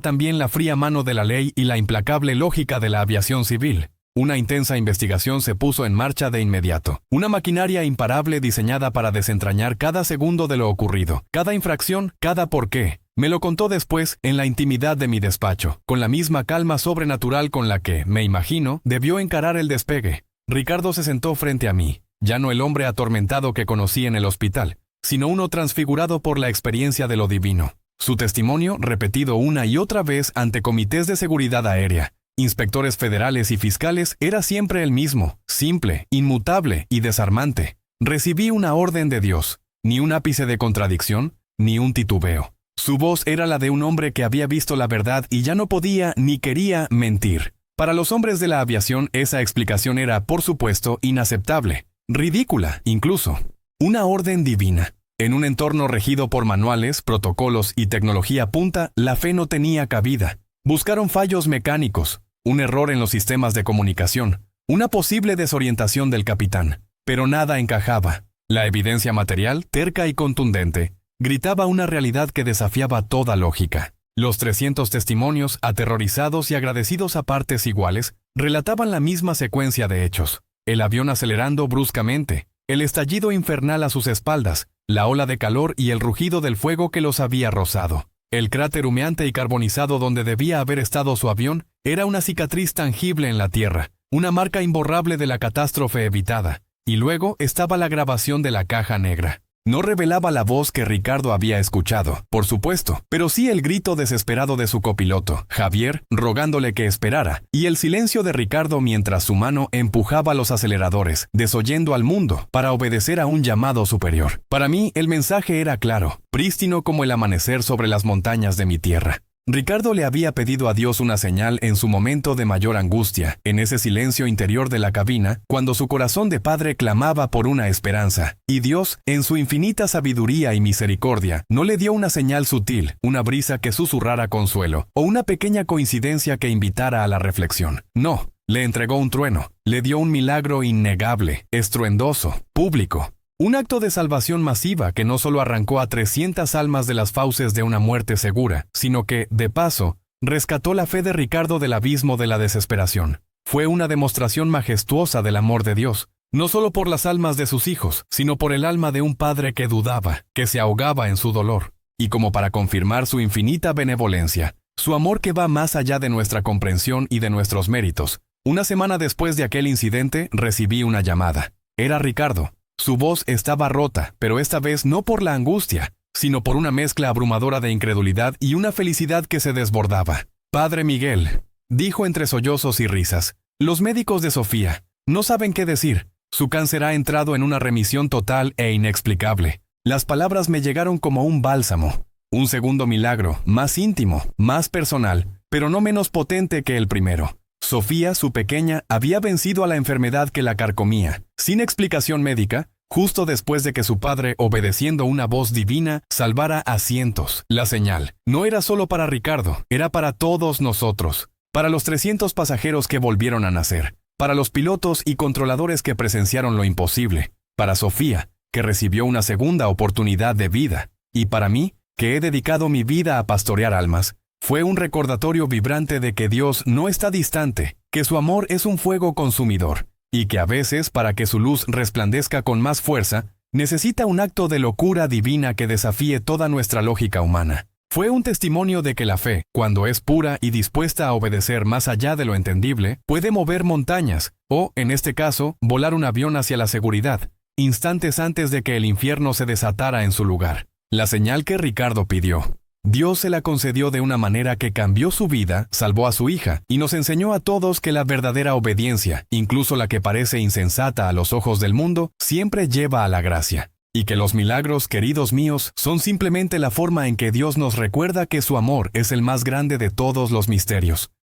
también la fría mano de la ley y la implacable lógica de la aviación civil. Una intensa investigación se puso en marcha de inmediato. Una maquinaria imparable diseñada para desentrañar cada segundo de lo ocurrido, cada infracción, cada porqué. Me lo contó después en la intimidad de mi despacho, con la misma calma sobrenatural con la que, me imagino, debió encarar el despegue. Ricardo se sentó frente a mí, ya no el hombre atormentado que conocí en el hospital, sino uno transfigurado por la experiencia de lo divino. Su testimonio, repetido una y otra vez ante comités de seguridad aérea, inspectores federales y fiscales, era siempre el mismo, simple, inmutable y desarmante. Recibí una orden de Dios, ni un ápice de contradicción, ni un titubeo. Su voz era la de un hombre que había visto la verdad y ya no podía ni quería mentir. Para los hombres de la aviación, esa explicación era, por supuesto, inaceptable, ridícula incluso. Una orden divina. En un entorno regido por manuales, protocolos y tecnología punta, la fe no tenía cabida. Buscaron fallos mecánicos, un error en los sistemas de comunicación, una posible desorientación del capitán, pero nada encajaba. La evidencia material, terca y contundente, gritaba una realidad que desafiaba toda lógica. Los 300 testimonios, aterrorizados y agradecidos a partes iguales, relataban la misma secuencia de hechos. El avión acelerando bruscamente, el estallido infernal a sus espaldas, la ola de calor y el rugido del fuego que los había rozado. El cráter humeante y carbonizado donde debía haber estado su avión era una cicatriz tangible en la tierra, una marca imborrable de la catástrofe evitada. Y luego estaba la grabación de la caja negra. No revelaba la voz que Ricardo había escuchado, por supuesto, pero sí el grito desesperado de su copiloto, Javier, rogándole que esperara, y el silencio de Ricardo mientras su mano empujaba los aceleradores, desoyendo al mundo, para obedecer a un llamado superior. Para mí, el mensaje era claro, prístino como el amanecer sobre las montañas de mi tierra. Ricardo le había pedido a Dios una señal en su momento de mayor angustia, en ese silencio interior de la cabina, cuando su corazón de padre clamaba por una esperanza. Y Dios, en su infinita sabiduría y misericordia, no le dio una señal sutil, una brisa que susurrara consuelo, o una pequeña coincidencia que invitara a la reflexión. No, le entregó un trueno, le dio un milagro innegable, estruendoso, público. Un acto de salvación masiva que no solo arrancó a 300 almas de las fauces de una muerte segura, sino que, de paso, rescató la fe de Ricardo del abismo de la desesperación. Fue una demostración majestuosa del amor de Dios, no solo por las almas de sus hijos, sino por el alma de un padre que dudaba, que se ahogaba en su dolor. Y como para confirmar su infinita benevolencia, su amor que va más allá de nuestra comprensión y de nuestros méritos, una semana después de aquel incidente recibí una llamada. Era Ricardo. Su voz estaba rota, pero esta vez no por la angustia, sino por una mezcla abrumadora de incredulidad y una felicidad que se desbordaba. «Padre Miguel», dijo entre sollozos y risas, «los médicos de Sofía no saben qué decir. Su cáncer ha entrado en una remisión total e inexplicable». Las palabras me llegaron como un bálsamo. Un segundo milagro, más íntimo, más personal, pero no menos potente que el primero. Sofía, su pequeña, había vencido a la enfermedad que la carcomía, sin explicación médica, justo después de que su padre, obedeciendo una voz divina, salvara a cientos. La señal no era solo para Ricardo, era para todos nosotros, para los 300 pasajeros que volvieron a nacer, para los pilotos y controladores que presenciaron lo imposible, para Sofía, que recibió una segunda oportunidad de vida, y para mí, que he dedicado mi vida a pastorear almas. Fue un recordatorio vibrante de que Dios no está distante, que su amor es un fuego consumidor, y que a veces, para que su luz resplandezca con más fuerza, necesita un acto de locura divina que desafíe toda nuestra lógica humana. Fue un testimonio de que la fe, cuando es pura y dispuesta a obedecer más allá de lo entendible, puede mover montañas, o, en este caso, volar un avión hacia la seguridad, instantes antes de que el infierno se desatara en su lugar. La señal que Ricardo pidió. Dios se la concedió de una manera que cambió su vida, salvó a su hija, y nos enseñó a todos que la verdadera obediencia, incluso la que parece insensata a los ojos del mundo, siempre lleva a la gracia. Y que los milagros, queridos míos, son simplemente la forma en que Dios nos recuerda que su amor es el más grande de todos los misterios.